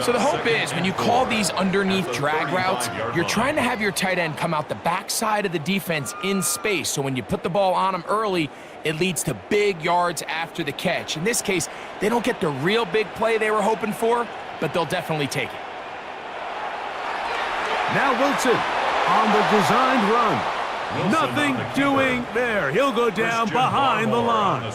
Speaker 2: So the hope is when you call these underneath drag routes, you're trying to have your tight end come out the backside of the defense in space. So when you put the ball on him early, it leads to big yards after the catch. In this case, they don't get the real big play they were hoping for, but they'll definitely take it.
Speaker 1: Now Wilson on the designed run. Nothing doing there. He'll go down behind the line.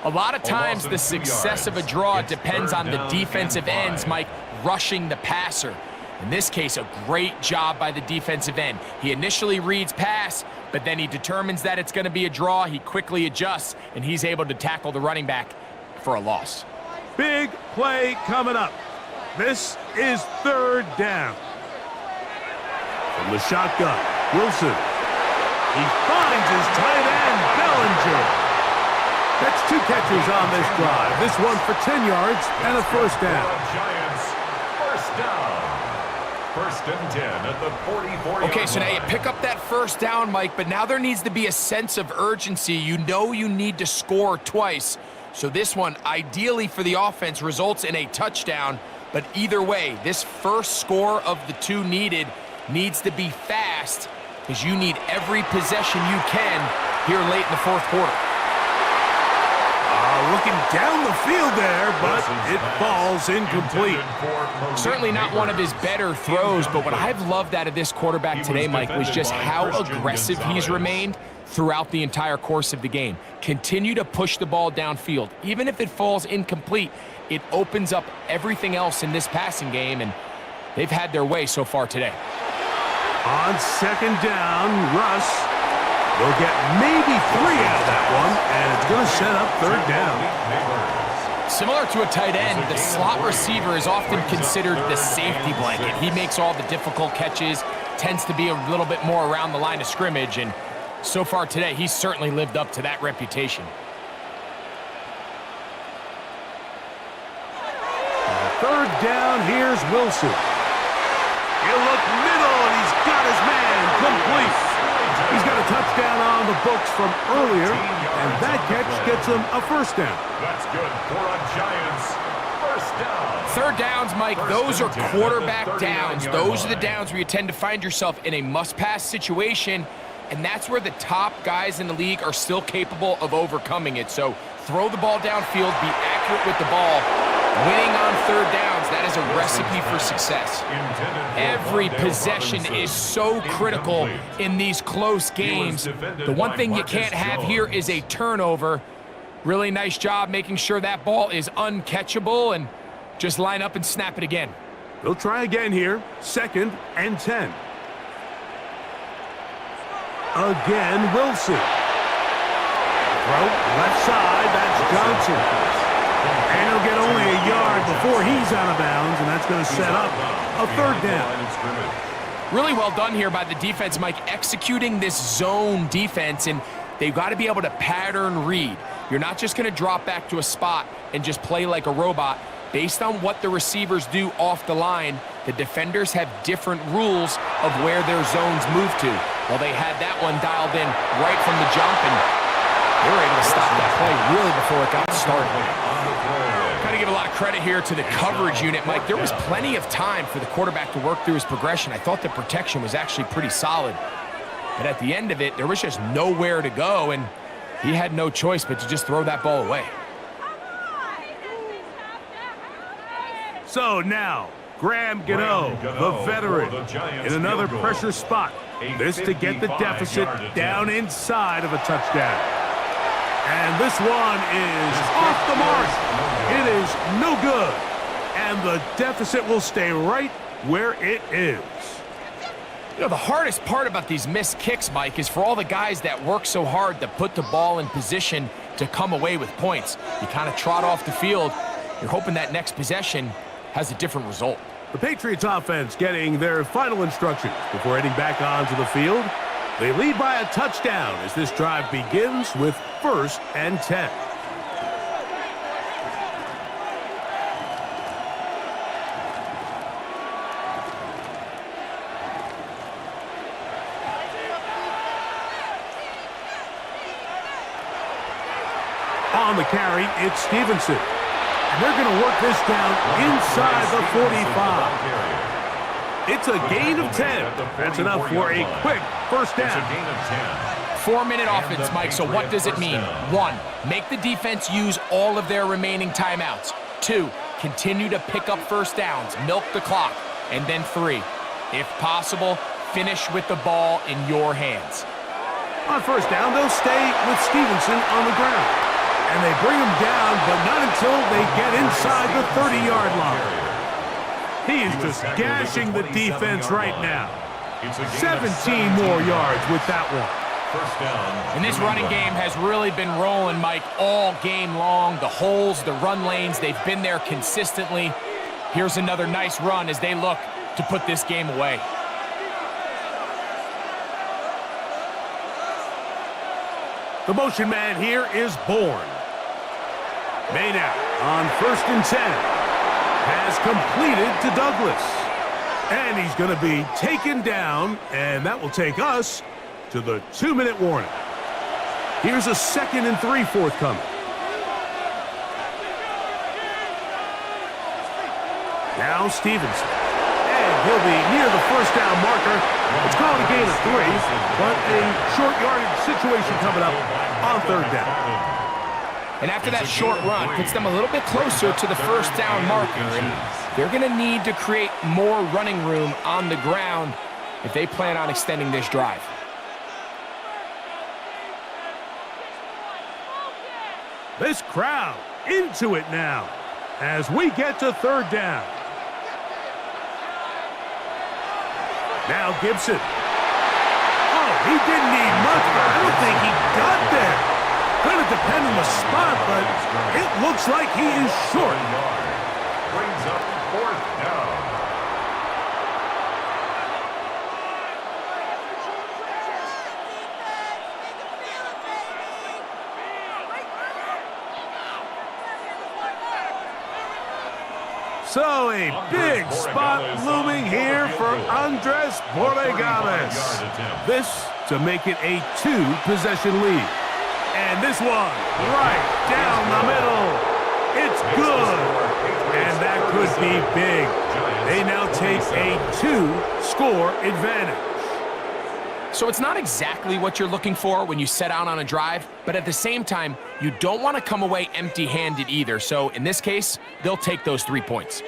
Speaker 2: A lot of times the success of a draw depends on the defensive ends, Mike, rushing the passer. In this case, a great job by the defensive end. He initially reads pass, but then he determines that it's going to be a draw. He quickly adjusts, and he's able to tackle the running back for a loss.
Speaker 1: Big play coming up. This is third down. From the shotgun, Wilson. He finds his tight end, Bellinger. That's 2 catches on this drive. This one for 10 yards and a first down.
Speaker 4: Giants, first down. First and 10 at the 44-yard line.
Speaker 2: Okay, so now you pick up that first down, Mike, but now there needs to be a sense of urgency. You know you need to score twice. So this one, ideally for the offense, results in a touchdown. But either way, this first score of the 2 needed needs to be fast, because you need every possession you can here late in the fourth quarter.
Speaker 1: Looking down the field there, but it falls incomplete.
Speaker 2: Certainly not one of his better throws, but what I've loved out of this quarterback today, Mike, was just how aggressive he's remained throughout the entire course of the game. Continue to push the ball downfield. Even if it falls incomplete, it opens up everything else in this passing game, and they've had their way so far today.
Speaker 1: On second down, Russ will get maybe 3 out of that one, and it's going to set up third down.
Speaker 2: Similar to a tight end, the slot receiver is often considered the safety blanket. He makes all the difficult catches, tends to be a little bit more around the line of scrimmage, and so far today, he's certainly lived up to that reputation.
Speaker 1: Third down, here's Wilson. He'll look middle, and he's got his man complete. He's got a touchdown on the books from earlier, and that catch gets him a first down.
Speaker 4: That's good for a Giants first down.
Speaker 2: Third downs, Mike, those are quarterback downs. Those are the downs where you tend to find yourself in a must-pass situation, and that's where the top guys in the league are still capable of overcoming it. So throw the ball downfield, be accurate with the ball. Winning on third downs, that is a recipe for success. Every possession is so critical in these close games. The one thing you can't have here is a turnover. Really nice job making sure that ball is uncatchable, and just line up and snap it again.
Speaker 1: They'll try again here. Second and 10. Again, Wilson. Throw left side, that's Johnson. And he'll get only a yard before he's out of bounds, and that's going to set up a third down.
Speaker 2: Really well done here by the defense, Mike, executing this zone defense, and they've got to be able to pattern read. You're not just going to drop back to a spot and just play like a robot. Based on what the receivers do off the line, the defenders have different rules of where their zones move to. Well, they had that one dialed in right from the jump, and they were able to stop that play really before it got started. Got to give a lot of credit here to the coverage unit, Mike. There was plenty of time for the quarterback to work through his progression. I thought the protection was actually pretty solid. But at the end of it, there was just nowhere to go, and he had no choice but to just throw that ball away.
Speaker 1: So now, Graham Gano, the veteran, in another pressure spot. This to get the deficit down inside of a touchdown. And this one is off the mark. It is no good. And the deficit will stay right where it is.
Speaker 2: You know, the hardest part about these missed kicks, Mike, is for all the guys that work so hard to put the ball in position to come away with points. You kind of trot off the field. You're hoping that next possession has a different result.
Speaker 1: The Patriots offense getting their final instructions before heading back onto the field. They lead by a touchdown as this drive begins with 1st and 10. On the carry, it's Stevenson. And they're going to work this down inside the 45. It's a gain of 10. That's enough for a quick first down.
Speaker 2: 4-minute offense, Mike, so what does it mean? 1, make the defense use all of their remaining timeouts. 2, continue to pick up first downs, milk the clock. And then 3, if possible, finish with the ball in your hands.
Speaker 1: On first down, they'll stay with Stevenson on the ground. And they bring him down, but not until they get inside the 30-yard line. He is just gashing the defense right now. 17 more yards with that one.
Speaker 4: First down.
Speaker 2: And this running game has really been rolling, Mike, all game long. The holes, the run lanes, they've been there consistently. Here's another nice run as they look to put this game away.
Speaker 1: The motion man here is Bourne. Maynard on 1st and 10 has completed to Douglas. And he's going to be taken down, and that will take us to the 2-minute warning. Here's a 2nd and 3 forthcoming. Now Stevenson. And he'll be near the first down marker. It's called a gain of 3, but a short yardage situation coming up on 3rd down.
Speaker 2: And after that short run, puts them a little bit closer to the first down marker. And they're going to need to create more running room on the ground if they plan on extending this drive.
Speaker 1: This crowd into it now as we get to 3rd down. Now Gibson. Oh, he didn't need much, but I don't think he got there. Going to depend on the spot, but it looks like he is short.
Speaker 4: Brings up 4th down.
Speaker 1: So a big spot looming here for Andres Borregales. This to make it a 2-possession lead. And this one right down the middle. It's good. And that could be big. They now take a 2-score advantage.
Speaker 2: So it's not exactly what you're looking for when you set out on a drive, but at the same time, you don't want to come away empty-handed either. So in this case, they'll take those 3 points.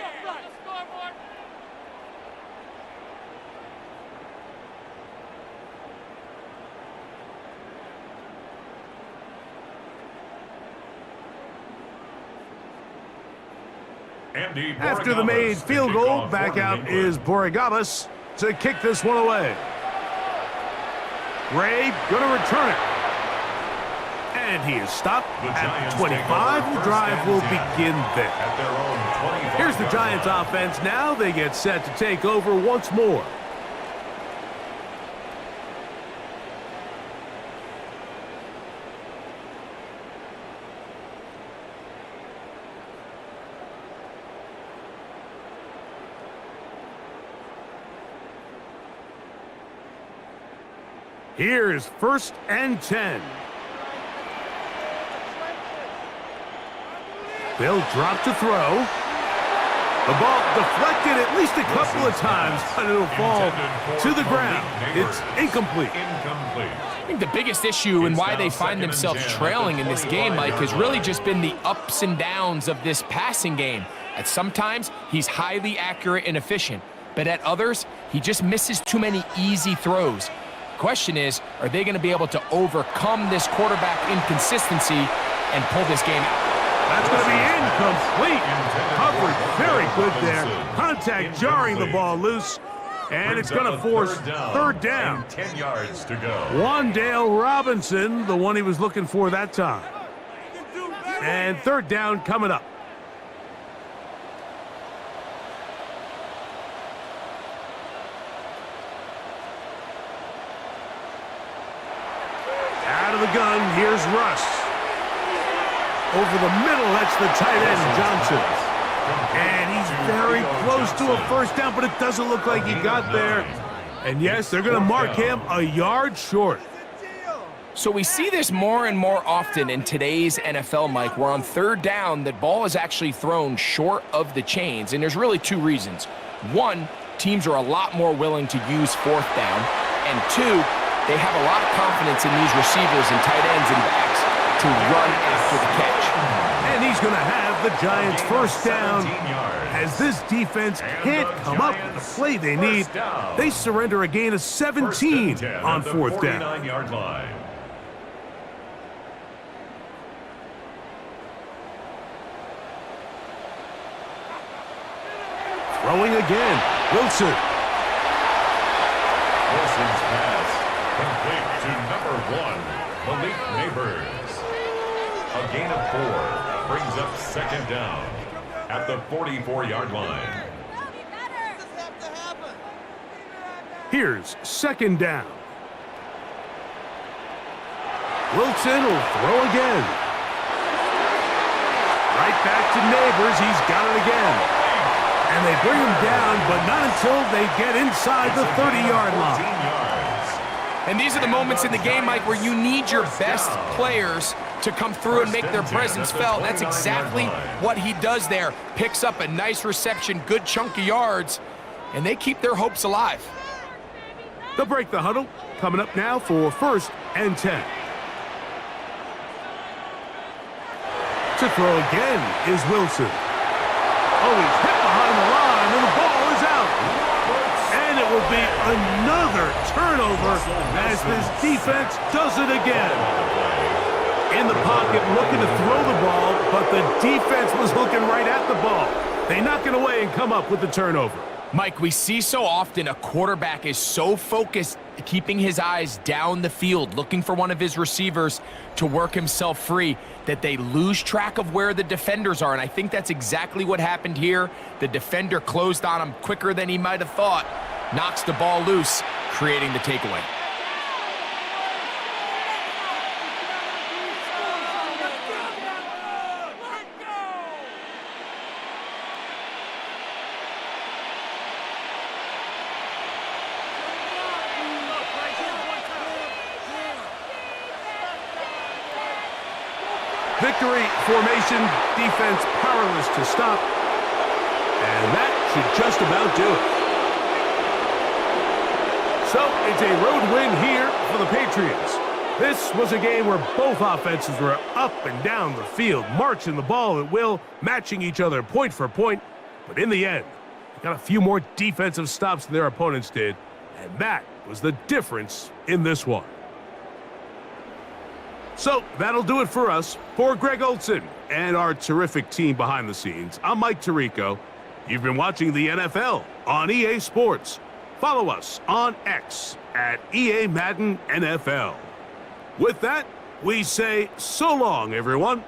Speaker 1: After the made field goal, back out is Borregales to kick this one away. Gray going to return it. And he is stopped at 25. The drive will begin there. Here's the Giants offense now. They get set to take over once more. Here's 1st and 10. They'll drop to throw. The ball deflected at least a couple of times, but it'll fall to the ground. It's incomplete.
Speaker 2: I think the biggest issue and why they find themselves trailing in this game, Mike, has really just been the ups and downs of this passing game. At sometimes, he's highly accurate and efficient, but at others, he just misses too many easy throws. Question is, are they going to be able to overcome this quarterback inconsistency and pull this game out?
Speaker 1: That's going to be incomplete. Coverage very good there. Contact jarring the ball loose. And it's going to force 3rd down.
Speaker 4: 10 yards to go.
Speaker 1: Wan'Dale Robinson, the one he was looking for that time. And 3rd down coming up. Out of the gun, here's Russ. Over the middle, that's the tight end, Johnson. And he's very close to a 1st down, but it doesn't look like he got there. And yes, they're going to mark him a yard short.
Speaker 2: So we see this more and more often in today's NFL, Mike, where on third down, that ball is actually thrown short of the chains, and there's really two reasons. One, teams are a lot more willing to use fourth down, and two, they have a lot of confidence in these receivers and tight ends and backs to run after the catch.
Speaker 1: And he's going to have the Giants first down. As this defense can't come up with the play they need, they surrender a gain of 17 on fourth down.
Speaker 4: 49-yard line.
Speaker 1: Throwing again, Wilson.
Speaker 4: Wilson's pass complete to number 1, Malik Neighbors. A gain of 4 brings up second down at the 44-yard line.
Speaker 1: Here's second down. Wilson will throw again. Right back to Neighbors. He's got it again. And they bring him down, but not until they get inside the 30-yard line.
Speaker 2: And these are the moments in the game, Mike, where you need your best players to come through and make their presence felt. That's exactly what he does there. Picks up a nice reception, good chunk of yards, and they keep their hopes alive.
Speaker 1: They'll break the huddle. Coming up now for 1st and 10. To throw again is Wilson. Oh, he's hit behind the line, and the ball is out. And it will be another turnover as this defense does it again. In the pocket, looking to throw the ball, but the defense was looking right at the ball. They knock it away and come up with the turnover.
Speaker 2: Mike, we see so often a quarterback is so focused, keeping his eyes down the field, looking for one of his receivers to work himself free, that they lose track of where the defenders are. And I think that's exactly what happened here. The defender closed on him quicker than he might have thought, knocks the ball loose, creating the takeaway.
Speaker 1: Victory formation, defense powerless to stop. And that should just about do it. So it's a road win here for the Patriots. This was a game where both offenses were up and down the field, marching the ball at will, matching each other point for point. But in the end, they got a few more defensive stops than their opponents did. And that was the difference in this one. So that'll do it for us. For Greg Olson and our terrific team behind the scenes, I'm Mike Tirico. You've been watching the NFL on EA Sports. Follow us on X at EA Madden NFL. With that, we say so long, everyone.